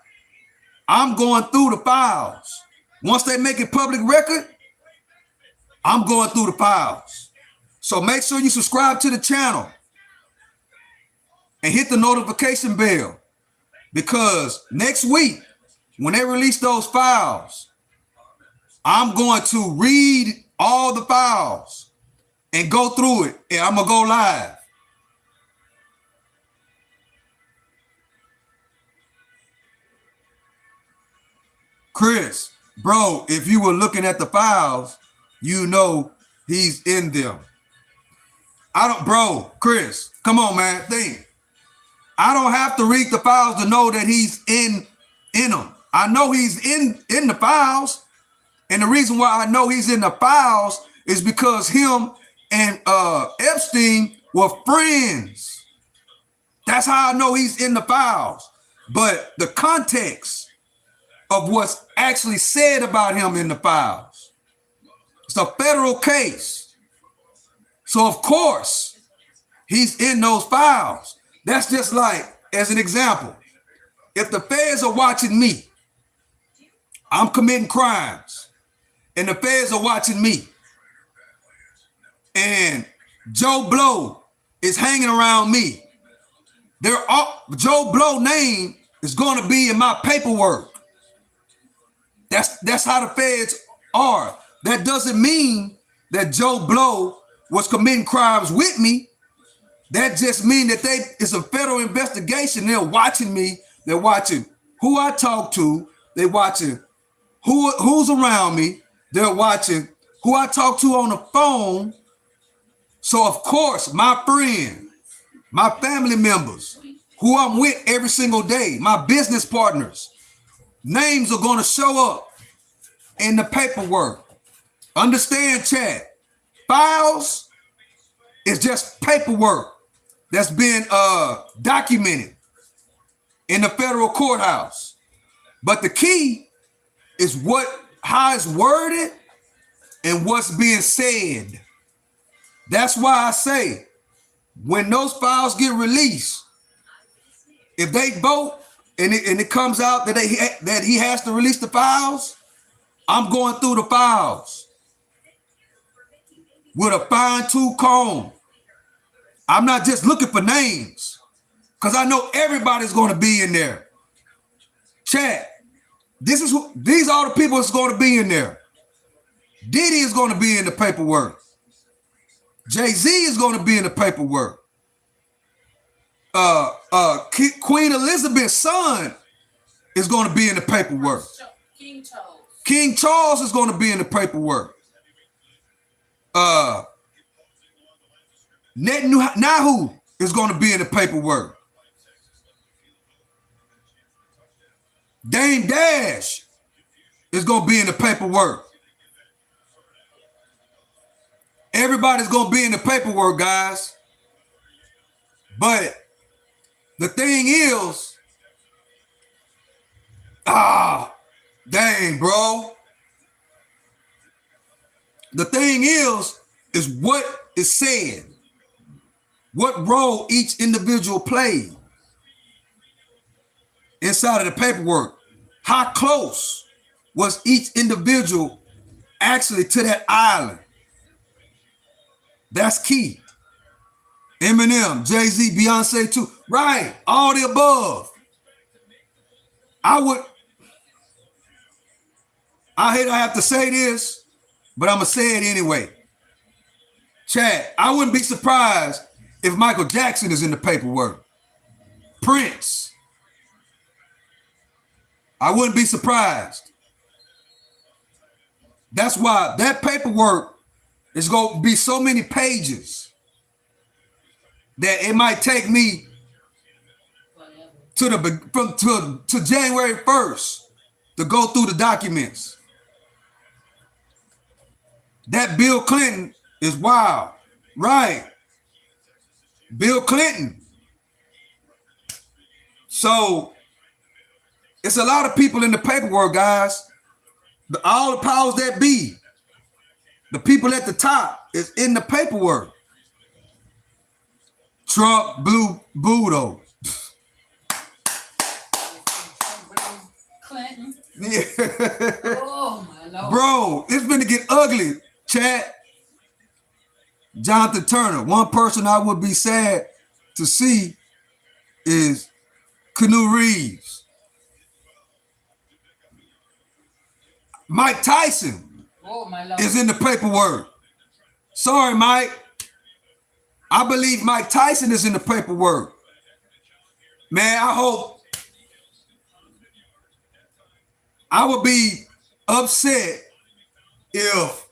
I'm going through the files. Once they make it public record, I'm going through the files. So make sure you subscribe to the channel and hit the notification bell, because next week, when they release those files, I'm going to read all the files and go through it, and I'm going to go live. Chris, bro, if you were looking at the files, you know he's in them. Chris, come on, man, think. I don't have to read the files to know that he's in them. I know he's in the files. And the reason why I know he's in the files is because him and Epstein were friends. That's how I know he's in the files. But the context of what's actually said about him in the files, it's a federal case. So of course, he's in those files. That's just like, as an example, if the feds are watching me, I'm committing crimes, and the feds are watching me, and Joe Blow is hanging around me, Joe Blow name is going to be in my paperwork. That's how the feds are. That doesn't mean that Joe Blow was committing crimes with me. That just means that it's a federal investigation. They're watching me. They're watching who I talk to. They're watching who's around me. They're watching who I talk to on the phone. So of course, my friend, my family members, who I'm with every single day, my business partners, names are going to show up in the paperwork. Understand, chat. Files is just paperwork that's been documented in the federal courthouse. But the key is how it's worded and what's being said. That's why I say, when those files get released, If they vote and it comes out that that he has to release the files, I'm going through the files with a fine-tooth comb. I'm not just looking for names because I know everybody's going to be in there. Chat. These are the people that's going to be in there. Diddy is going to be in the paperwork. Jay-Z is going to be in the paperwork. Queen Elizabeth's son is going to be in the paperwork. King Charles is going to be in the paperwork. Netanyahu is going to be in the paperwork. Dame Dash is going to be in the paperwork. Everybody's going to be in the paperwork, guys. But the thing is, dang, bro. The thing is what is said, what role each individual played inside of the paperwork. How close was each individual actually to that island? That's key. Eminem, Jay-Z, Beyonce too. Right, all the above. I hate I have to say this, but I'm going to say it anyway. Chad, I wouldn't be surprised if Michael Jackson is in the paperwork. Prince. I wouldn't be surprised. That's why that paperwork is going to be so many pages that it might take me to January 1st to go through the documents. That Bill Clinton is wild. Right. Bill Clinton. So it's a lot of people in the paperwork, guys. All the powers that be, the people at the top is in the paperwork. Trump, Budo. Clinton. Yeah. Oh my Lord. Bro, it's going to get ugly, chat. Jonathan Turner. One person I would be sad to see is Keanu Reeves. Mike Tyson is in the paperwork. Sorry, Mike. I believe Mike Tyson is in the paperwork. Man, I would be upset if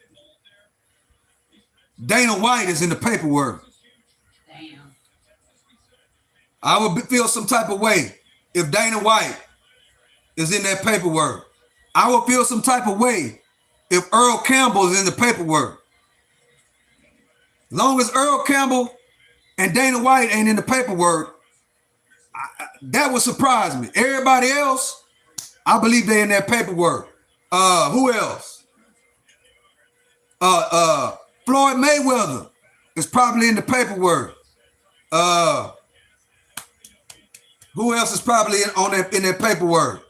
Dana White is in the paperwork. Damn. I would feel some type of way if Dana White is in that paperwork. I would feel some type of way if Earl Campbell is in the paperwork. As long as Earl Campbell and Dana White ain't in the paperwork, that would surprise me. Everybody else, I believe they in that paperwork. Who else? Floyd Mayweather is probably in the paperwork. Who else is probably in that paperwork?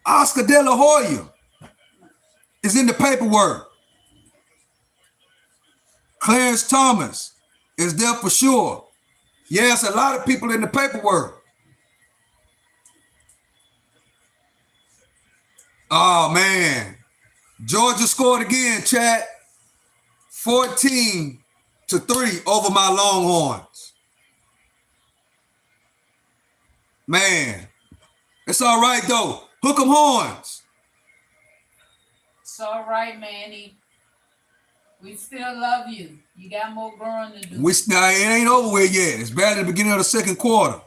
Oscar De La Hoya is in the paperwork. Clarence Thomas is there for sure. Yes, a lot of people in the paperwork. Oh, man. Georgia scored again, chat. 14-3 over my Longhorns. Man, it's all right, though. Hook 'em horns. It's all right, Manny. We still love you. You got more growing to do. It ain't over with yet. It's barely the beginning of the second quarter.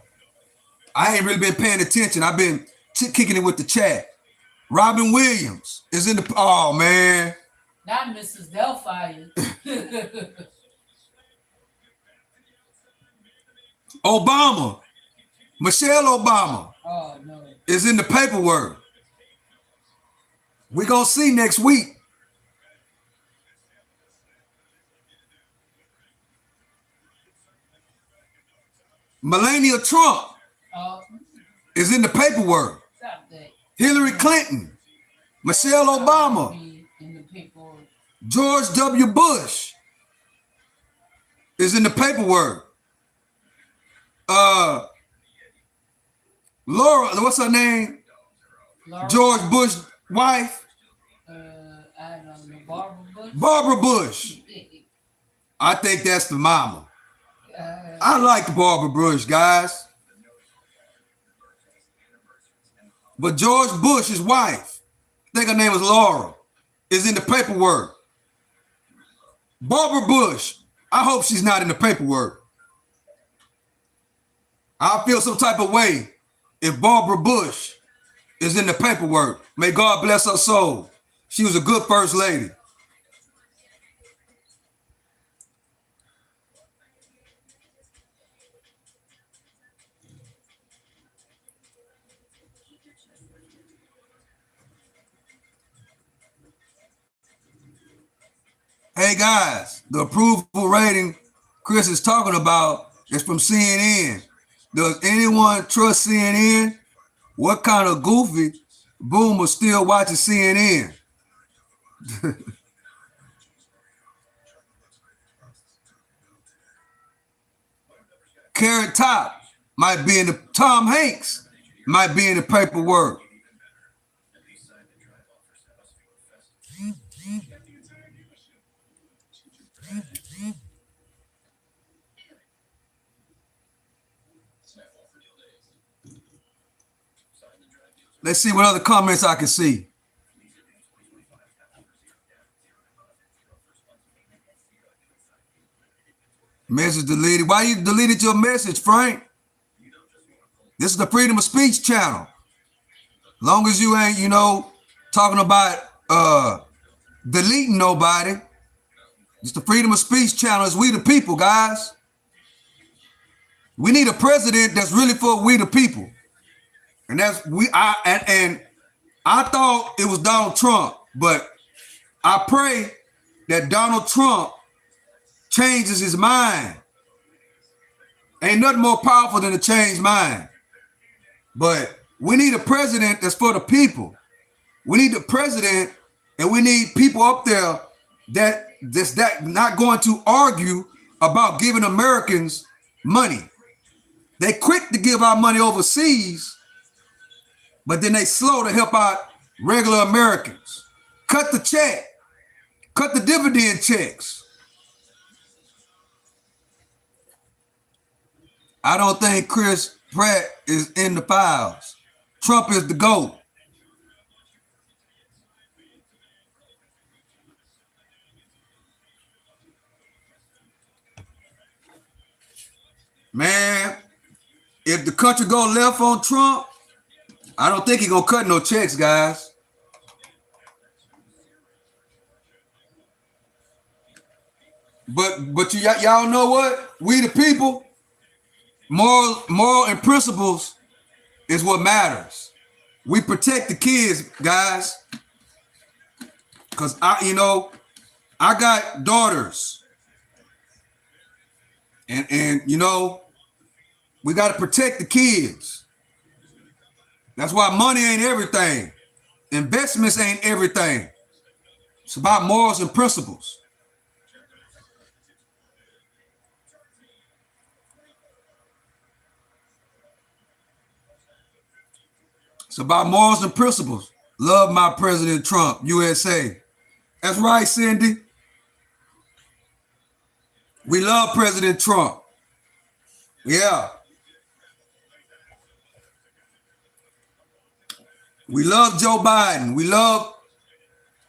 I ain't really been paying attention. I've been kicking it with the chat. Robin Williams is in the... Oh, man. Not Mrs. Delphia. Obama. Michelle Obama. Oh, no. Is in the paperwork. We're going to see next week. Melania Trump Oh, is in the paperwork. stop that. Hillary Clinton, Michelle Obama, In the paperwork. George W. Bush is in the paperwork. Laura, what's her name? Laura, George Bush's wife, I don't know, Barbara Bush. Barbara Bush. I think that's the mama. I like Barbara Bush, guys. But George Bush's wife, I think her name was Laura, is in the paperwork. Barbara Bush, I hope she's not in the paperwork. I'll feel some type of way if Barbara Bush is in the paperwork. May God bless her soul. She was a good first lady. Hey guys, the approval rating Chris is talking about is from CNN. Does anyone trust CNN? What kind of goofy boomer still watches CNN? Carrot Top might be in the, Tom Hanks might be in the paperwork. Let's see what other comments I can see. Message deleted. Why you deleted your message, Frank? This is the freedom of speech channel. Long as you ain't, talking about deleting nobody. It's the freedom of speech channel. It's we the people, guys. We need a president that's really for we the people. And that's and I thought it was Donald Trump, but I pray that Donald Trump changes his mind. Ain't nothing more powerful than a changed mind. But we need a president that's for the people. We need the president, and we need people up there that's not going to argue about giving Americans money. They quick to give our money overseas, but then they slow to help out regular Americans. Cut the check. Cut the dividend checks. I don't think Chris Pratt is in the files. Trump is the GOAT. Man, if the country go left on Trump, I don't think he's gonna cut no checks, guys. But y'all know what? We the people, moral and principles is what matters. We protect the kids, guys. Cause I got daughters. And we got to protect the kids. That's why money ain't everything. Investments ain't everything. It's about morals and principles. It's about morals and principles. Love my President Trump, USA. That's right, Cindy. We love President Trump. Yeah. We love Joe Biden. We love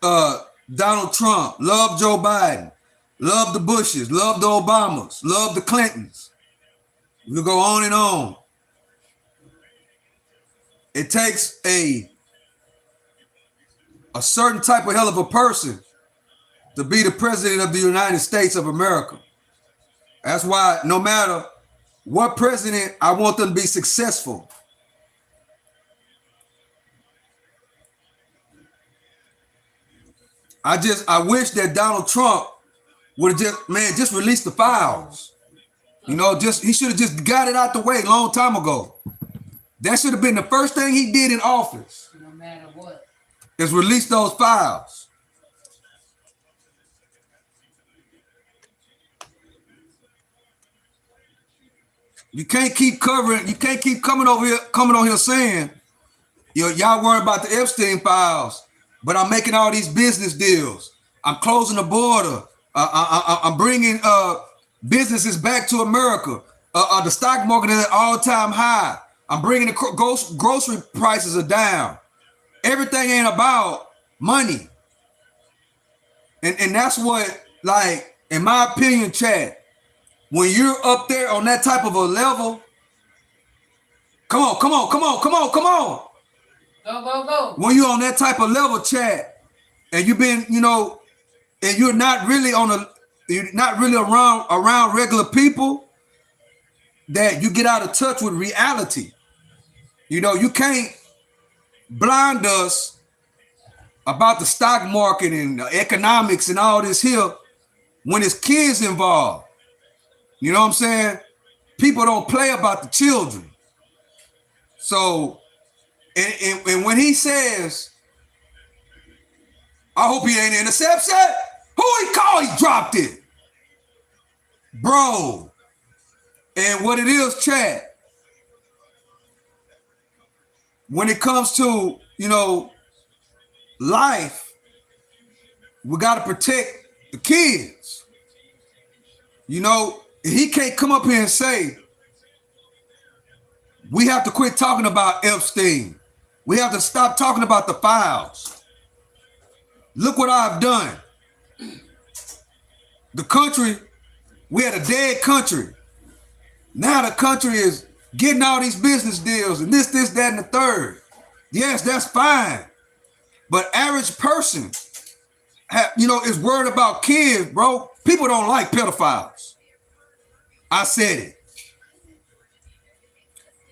Donald Trump. Love Joe Biden. Love the Bushes. Love the Obamas. Love the Clintons. We go on and on. It takes a certain type of hell of a person to be the president of the United States of America. That's why no matter what president, I want them to be successful. I wish that Donald Trump would have just release the files. You know, he should have just got it out the way a long time ago. That should have been the first thing he did in office. No matter what. Is release those files. You can't keep coming on here saying, y'all worried about the Epstein files, but I'm making all these business deals. I'm closing the border. I'm bringing businesses back to America. The stock market is at all-time high. I'm bringing the grocery prices are down. Everything ain't about money. And that's what, like, in my opinion, Chad, when you're up there on that type of a level, come on. Go. When you're on that type of level, Chad, and you've been, and you're not really around regular people, that you get out of touch with reality. You can't blind us about the stock market and economics and all this here when it's kids involved. You know what I'm saying? People don't play about the children. So, and when he says, I hope he ain't intercepted, who he called? He dropped it. Bro. And what it is, Chad, when it comes to, life, we got to protect the kids. He can't come up here and say, we have to quit talking about Epstein. We have to stop talking about the files. Look what I've done. The country, we had a dead country. Now the country is getting all these business deals and this, that, and the third. Yes, that's fine. But average person, is worried about kids, bro. People don't like pedophiles. I said it.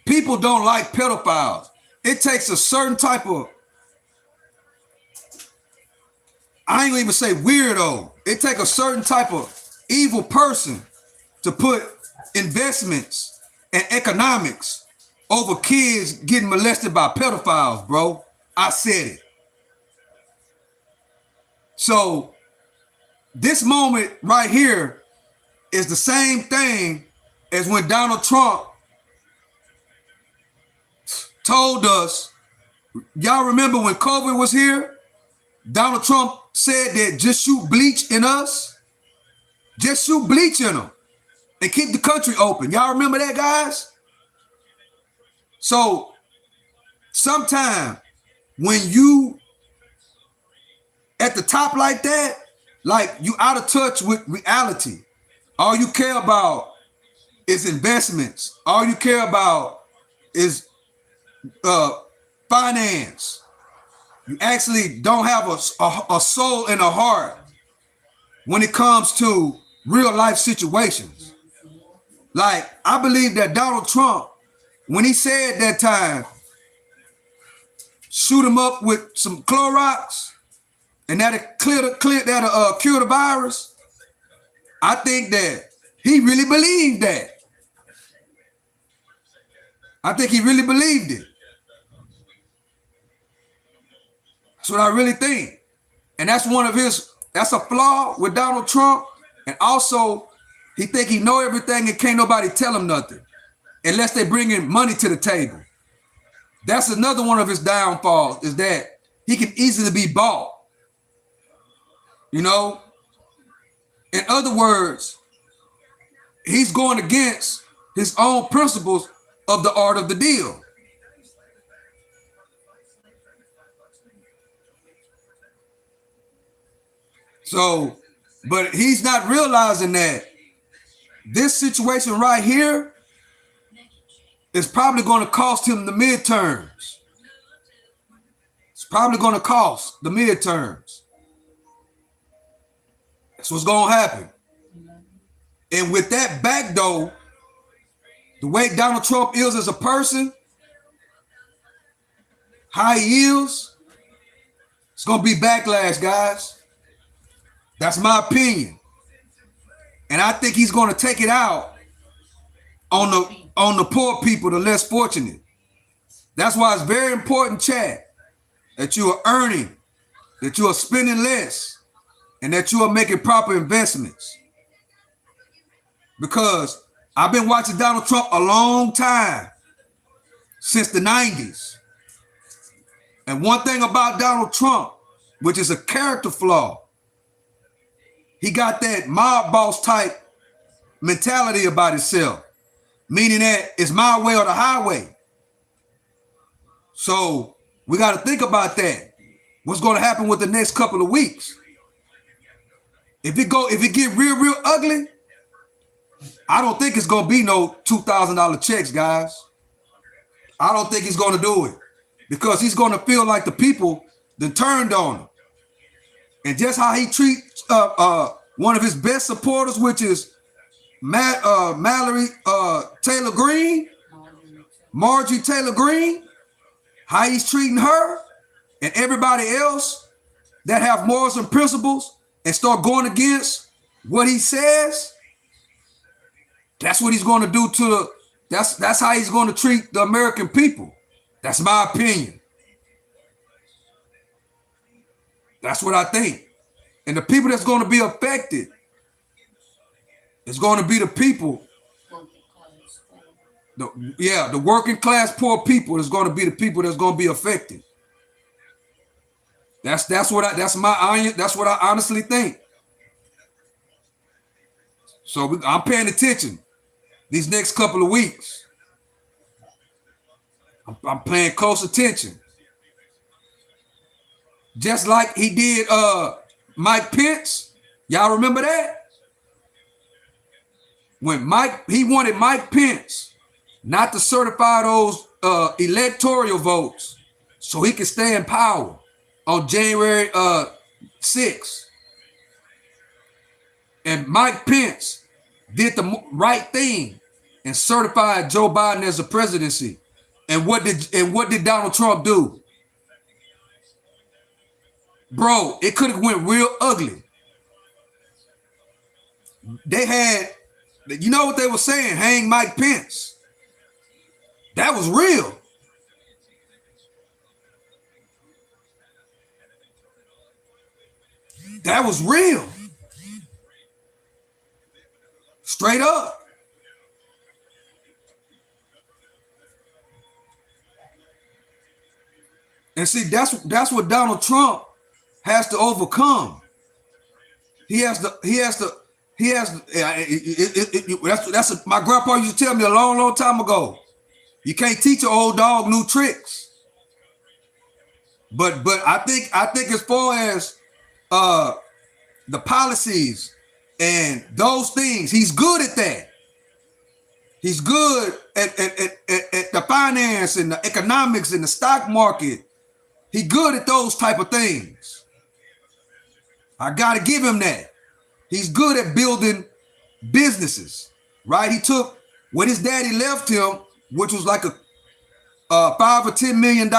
People don't like pedophiles. It takes a certain type of, I ain't gonna even say weirdo. It takes a certain type of evil person to put investments and economics over kids getting molested by pedophiles, bro. I said it. So this moment right here is the same thing as when Donald Trump told us, y'all remember when COVID was here? Donald Trump said that just shoot bleach in us. Just shoot bleach in them and keep the country open. Y'all remember that, guys? So sometime when you at the top like that, like you out of touch with reality. All you care about is investments. All you care about is finance. You actually don't have a soul and a heart when it comes to real life situations. Like, I believe that Donald Trump, when he said that time, shoot him up with some Clorox and that'll cure the virus, I think that he really believed that. I think he really believed it. That's what I really think. And that's that's a flaw with Donald Trump. And also, he think he know everything and can't nobody tell him nothing unless they bring in money to the table. That's another one of his downfalls, is that he can easily be bought. In other words, he's going against his own principles of the art of the deal. So, but he's not realizing that this situation right here is probably going to cost him the midterms. It's probably going to cost the midterms. That's what's going to happen. And with that back door, the way Donald Trump is as a person, how he is, it's going to be backlash, guys. That's my opinion. And I think he's going to take it out on the poor people, the less fortunate. That's why it's very important, chat, that you are earning, that you are spending less, and that you are making proper investments. Because I've been watching Donald Trump a long time, since the 90s. And one thing about Donald Trump, which is a character flaw, he got that mob boss type mentality about himself, meaning that it's my way or the highway. So we got to think about that. What's going to happen with the next couple of weeks? If it get real ugly, I don't think it's going to be no $2,000 checks, guys. I don't think he's going to do it, because he's going to feel like the people then turned on him. And just how he treats one of his best supporters, which is Margie Taylor Greene, Margie Taylor Greene, how he's treating her and everybody else that have morals and principles and start going against what he says. That's what he's going to do to that's how he's going to treat the American people. That's my opinion. That's what I think. And the people that's going to be affected is going to be the people. The working class poor people is going to be the people that's going to be affected. That's what I honestly think. So I'm paying attention these next couple of weeks. I'm paying close attention. Just like he did Mike Pence. Y'all remember that? When he wanted Mike Pence not to certify those electoral votes so he could stay in power on January 6th. And Mike Pence did the right thing and certified Joe Biden as the presidency. And what did Donald Trump do? Bro, it could have went real ugly. They had, you know what they were saying? Hang Mike Pence. That was real. That was real. Straight up. And see, that's what Donald Trump has to overcome. That's my grandpa used to tell me a long time ago. You can't teach an old dog new tricks. But I think as far as the policies and those things, he's good at that. He's good at the finance and the economics and the stock market. He's good at those type of things. I got to give him that. He's good at building businesses, right? He took what his daddy left him, which was like a $5 or $10 million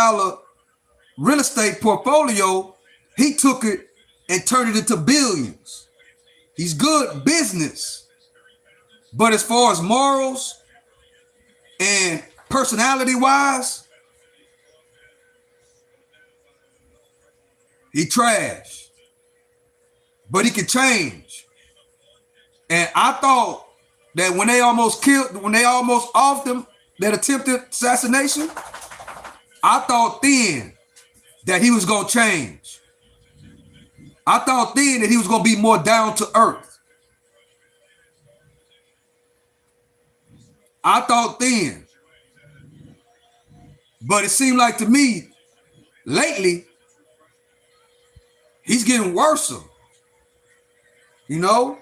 real estate portfolio. He took it and turned it into billions. He's good business. But as far as morals and personality wise, he trash. But he can change. And I thought that when they almost offed him that attempted assassination, I thought then that he was going to change. I thought then that he was going to be more down to earth. I thought then. But it seemed like to me, lately, he's getting worse. You know?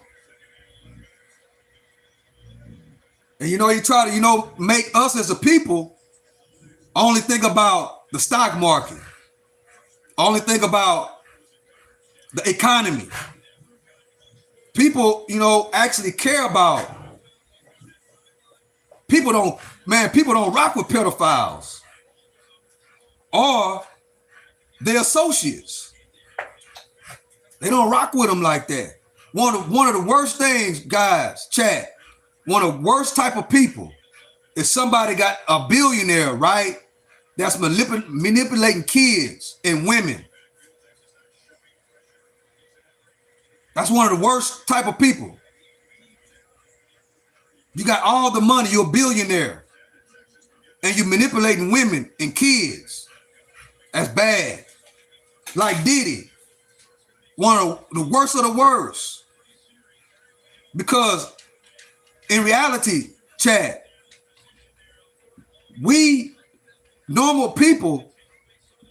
And you know, he try to, make us as a people only think about the stock market. Only think about the economy. People, actually care about. People don't rock with pedophiles or their associates. They don't rock with them like that. One of the worst things, guys, chat, one of the worst type of people if somebody got a billionaire, right, that's manipulating kids and women, that's one of the worst type of people. You got all the money, you're a billionaire, and you're manipulating women and kids. That's bad. Like Diddy, one of the worst of the worst. Because in reality, Chad, we normal people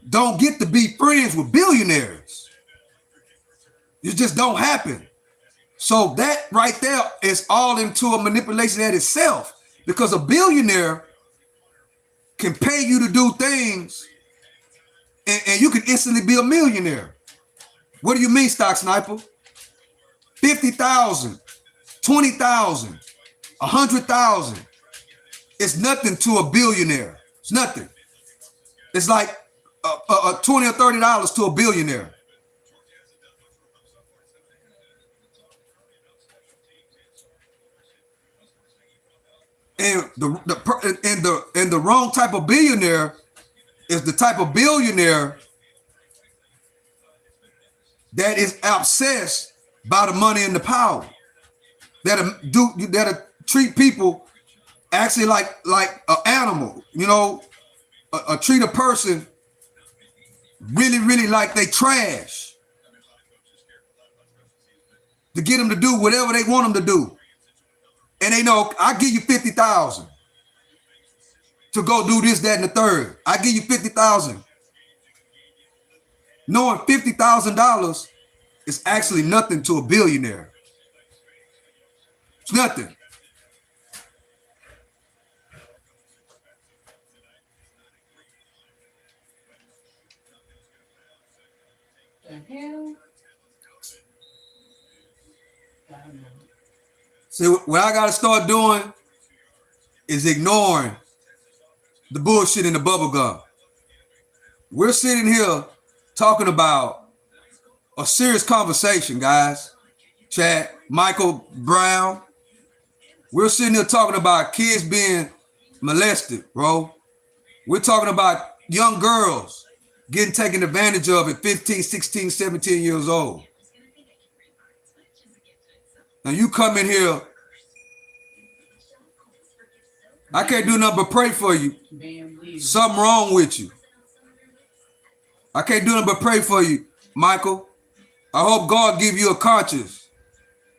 don't get to be friends with billionaires. It just don't happen. So that right there is all into a manipulation at itself, because a billionaire can pay you to do things and you can instantly be a millionaire. What do you mean, Stock Sniper? 50,000, 20,000, 100,000. It's nothing to a billionaire. It's nothing. It's like $20 or $30 to a billionaire. And the wrong type of billionaire is the type of billionaire that is obsessed by the money and the power. That'll treat people actually like an animal, you know, treat a person really like they trash to get them to do whatever they want them to do. And they know, I give you 50,000 to go do this, that, and the third. I give you 50,000. Knowing $50,000 is actually nothing to a billionaire. It's nothing. The hell? See, what I got to start doing is ignoring the bullshit in the bubble gum. We're sitting here talking about a serious conversation, guys. Chad, Michael Brown. We're sitting here talking about kids being molested, bro. We're talking about young girls getting taken advantage of at 15, 16, 17 years old. Now you come in here, I can't do nothing but pray for you. Something wrong with you. I can't do nothing but pray for you, Michael. I hope God give you a conscience.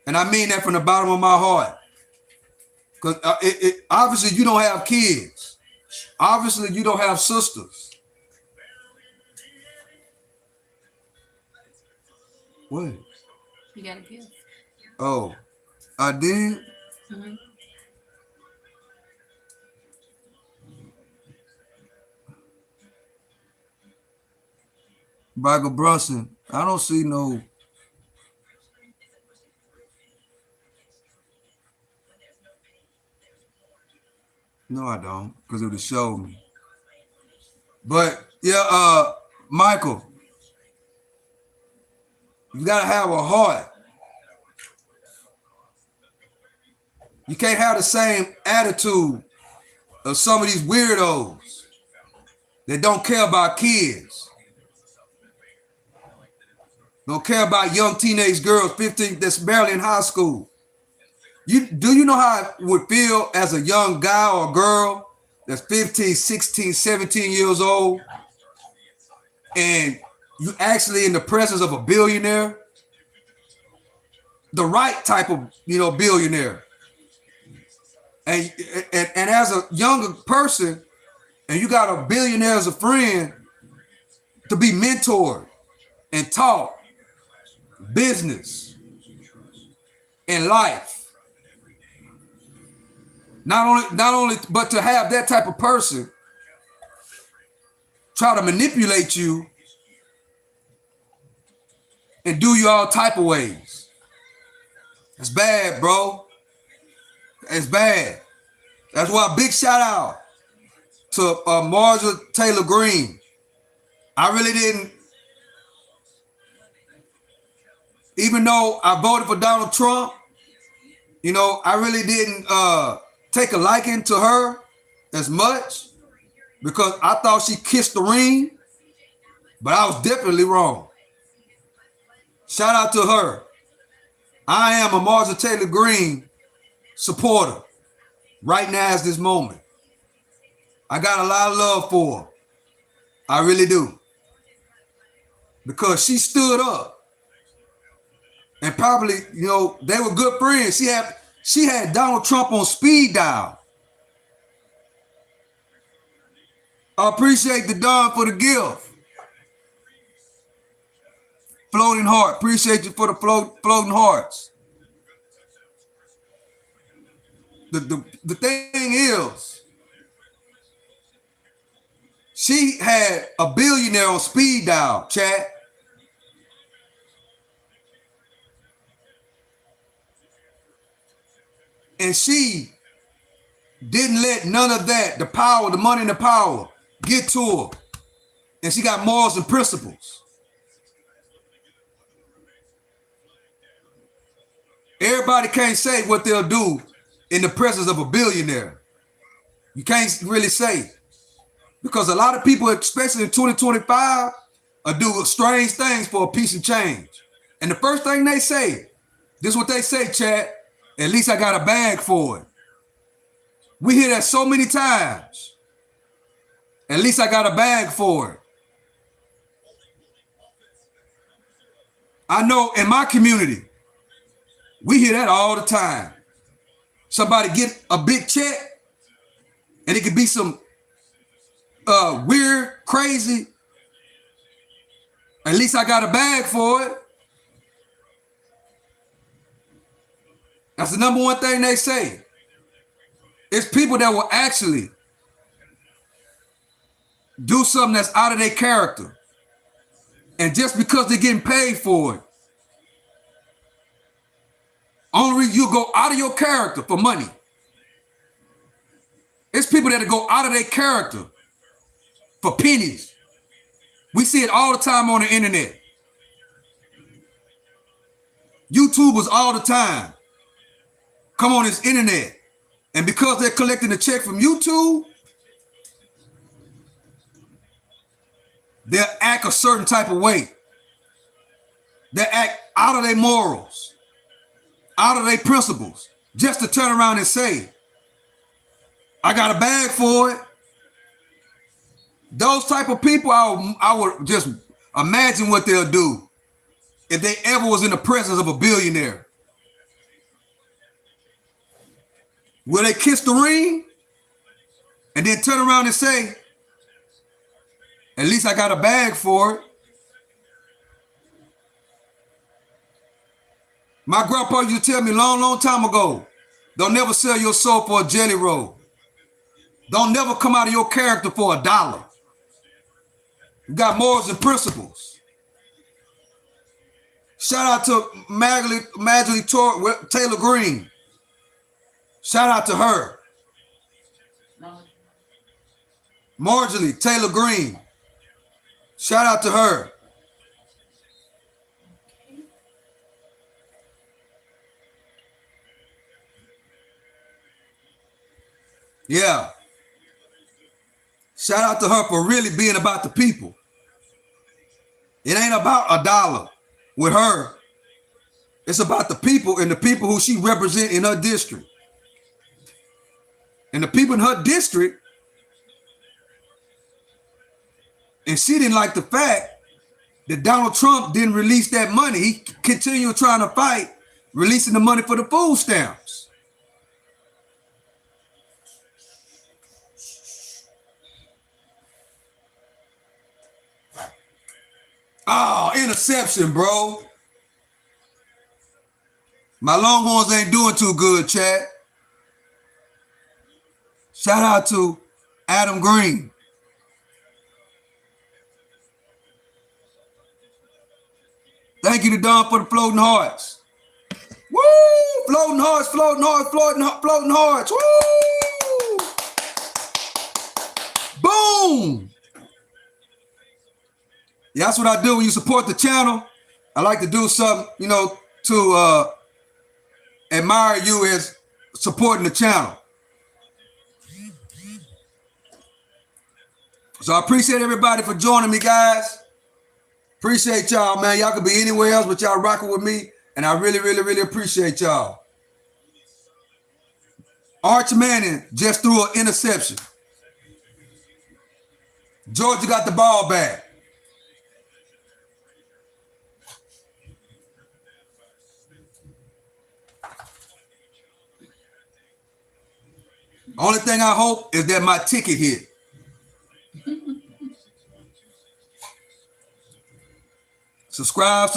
And I mean that from the bottom of my heart. Because obviously you don't have kids. Obviously you don't have sisters. What? You got a gift. Oh, I did? Mm-hmm. Michael Brunson, I don't see no. No, I don't, because it would have showed me. But yeah, Michael, you gotta have a heart. You can't have the same attitude of some of these weirdos that don't care about kids. Don't care about young teenage girls, 15, that's barely in high school. Do you know how it would feel as a young guy or girl that's 15, 16, 17 years old, and you actually in the presence of a billionaire? The right type of, billionaire. And as a younger person, and you got a billionaire as a friend, to be mentored and taught business and life. Not only, but to have that type of person try to manipulate you and do you all type of ways. It's bad, bro. It's bad. That's why big shout out to Margie Taylor Greene. I really didn't, even though I voted for Donald Trump, I really didn't take a liking to her as much because I thought she kissed the ring, but I was definitely wrong. Shout out to her. I am a Margie Taylor Greene supporter right now at this moment. I got a lot of love for her. I really do. Because she stood up. And probably, you know, they were good friends. She had Donald Trump on speed dial. I appreciate the Don for the gift. Floating heart. Appreciate you for the floating hearts. The thing is, she had a billionaire on speed dial, chat. And she didn't let none of that, the power, the money and the power, get to her. And she got morals and principles. Everybody can't say what they'll do in the presence of a billionaire. You can't really say. Because a lot of people, especially in 2025, are doing strange things for a piece of change. And the first thing they say, this is what they say, chat, at least I got a bag for it. We hear that so many times. At least I got a bag for it. I know in my community, we hear that all the time. Somebody get a big check, and it could be some weird, crazy. At least I got a bag for it. That's the number one thing they say. It's people that will actually do something that's out of their character. And just because they're getting paid for it, only reason you go out of your character for money. It's people that go out of their character for pennies. We see it all the time on the internet. YouTubers all the time come on this internet, and because they're collecting a check from YouTube, they'll act a certain type of way. They act out of their morals, out of their principles, just to turn around and say, I got a bag for it. Those type of people, I would just imagine what they'll do if they ever was in the presence of a billionaire. Will they kiss the ring and then turn around and say, at least I got a bag for it? My grandpa used to tell me long time ago, don't never sell your soul for a jelly roll. Don't never come out of your character for $1. You got morals and principles. Shout out to Margie Taylor Greene. Shout out to her. Margie Taylor Greene. Shout out to her. Yeah. Shout out to her for really being about the people. It ain't about $1 with her. It's about the people and the people who she represents in her district. And the people in her district, and she didn't like the fact that Donald Trump didn't release that money. He continued trying to fight, releasing the money for the food stamps. Oh, interception, bro. My Longhorns ain't doing too good, chat. Shout out to Adam Green. Thank you to Don for the floating hearts. Woo! Floating hearts, floating hearts, floating hearts. Woo! Boom! Yeah, that's what I do when you support the channel. I like to do something, you know, to admire you as supporting the channel. So I appreciate everybody for joining me, guys. Appreciate y'all, man. Y'all could be anywhere else, but y'all rocking with me. And I really, really, really appreciate y'all. Arch Manning just threw an interception. Georgia got the ball back. Only thing I hope is that my ticket hit. Subscribe.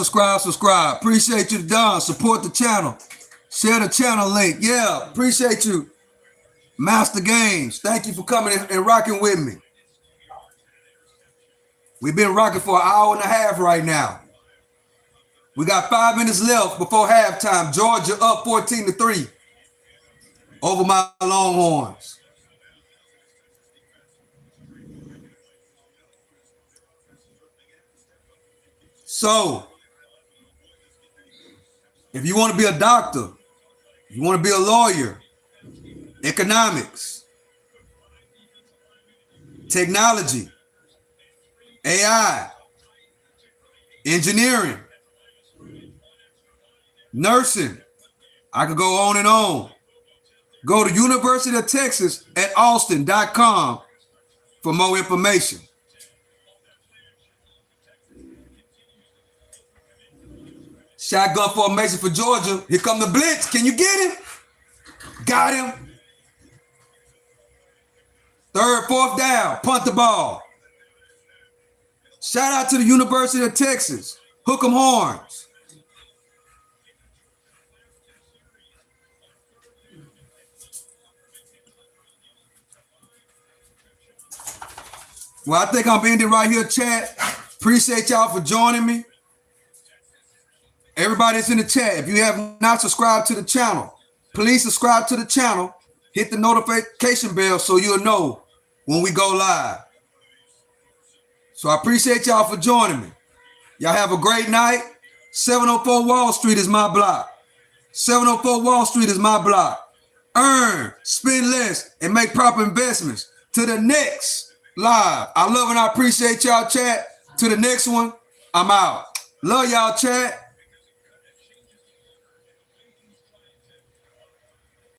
Appreciate you, Don. Support the channel. Share the channel link. Yeah, appreciate you. Master Games, thank you for coming and rocking with me. We've been rocking for an hour and a half right now. We got 5 minutes left before halftime. Georgia up 14-3 over my Longhorns. So, if you want to be a doctor, you want to be a lawyer, economics, technology, AI, engineering, nursing, I could go on and on. Go to University of Texas at Austin.com for more information. Shotgun formation for Georgia. Here come the blitz. Can you get him? Got him. Third, fourth down. Punt the ball. Shout out to the University of Texas. Hook 'em horns. Well, I think I'm ending right here, chat. Appreciate y'all for joining me. Everybody that's in the chat, if you have not subscribed to the channel, please subscribe to the channel. Hit the notification bell so you'll know when we go live. So I appreciate y'all for joining me. Y'all have a great night. 704 Wall Street is my block. 704 Wall Street is my block. Earn, spend less, and make proper investments. To the next live. I love and I appreciate y'all, chat. To the next one, I'm out. Love y'all, chat.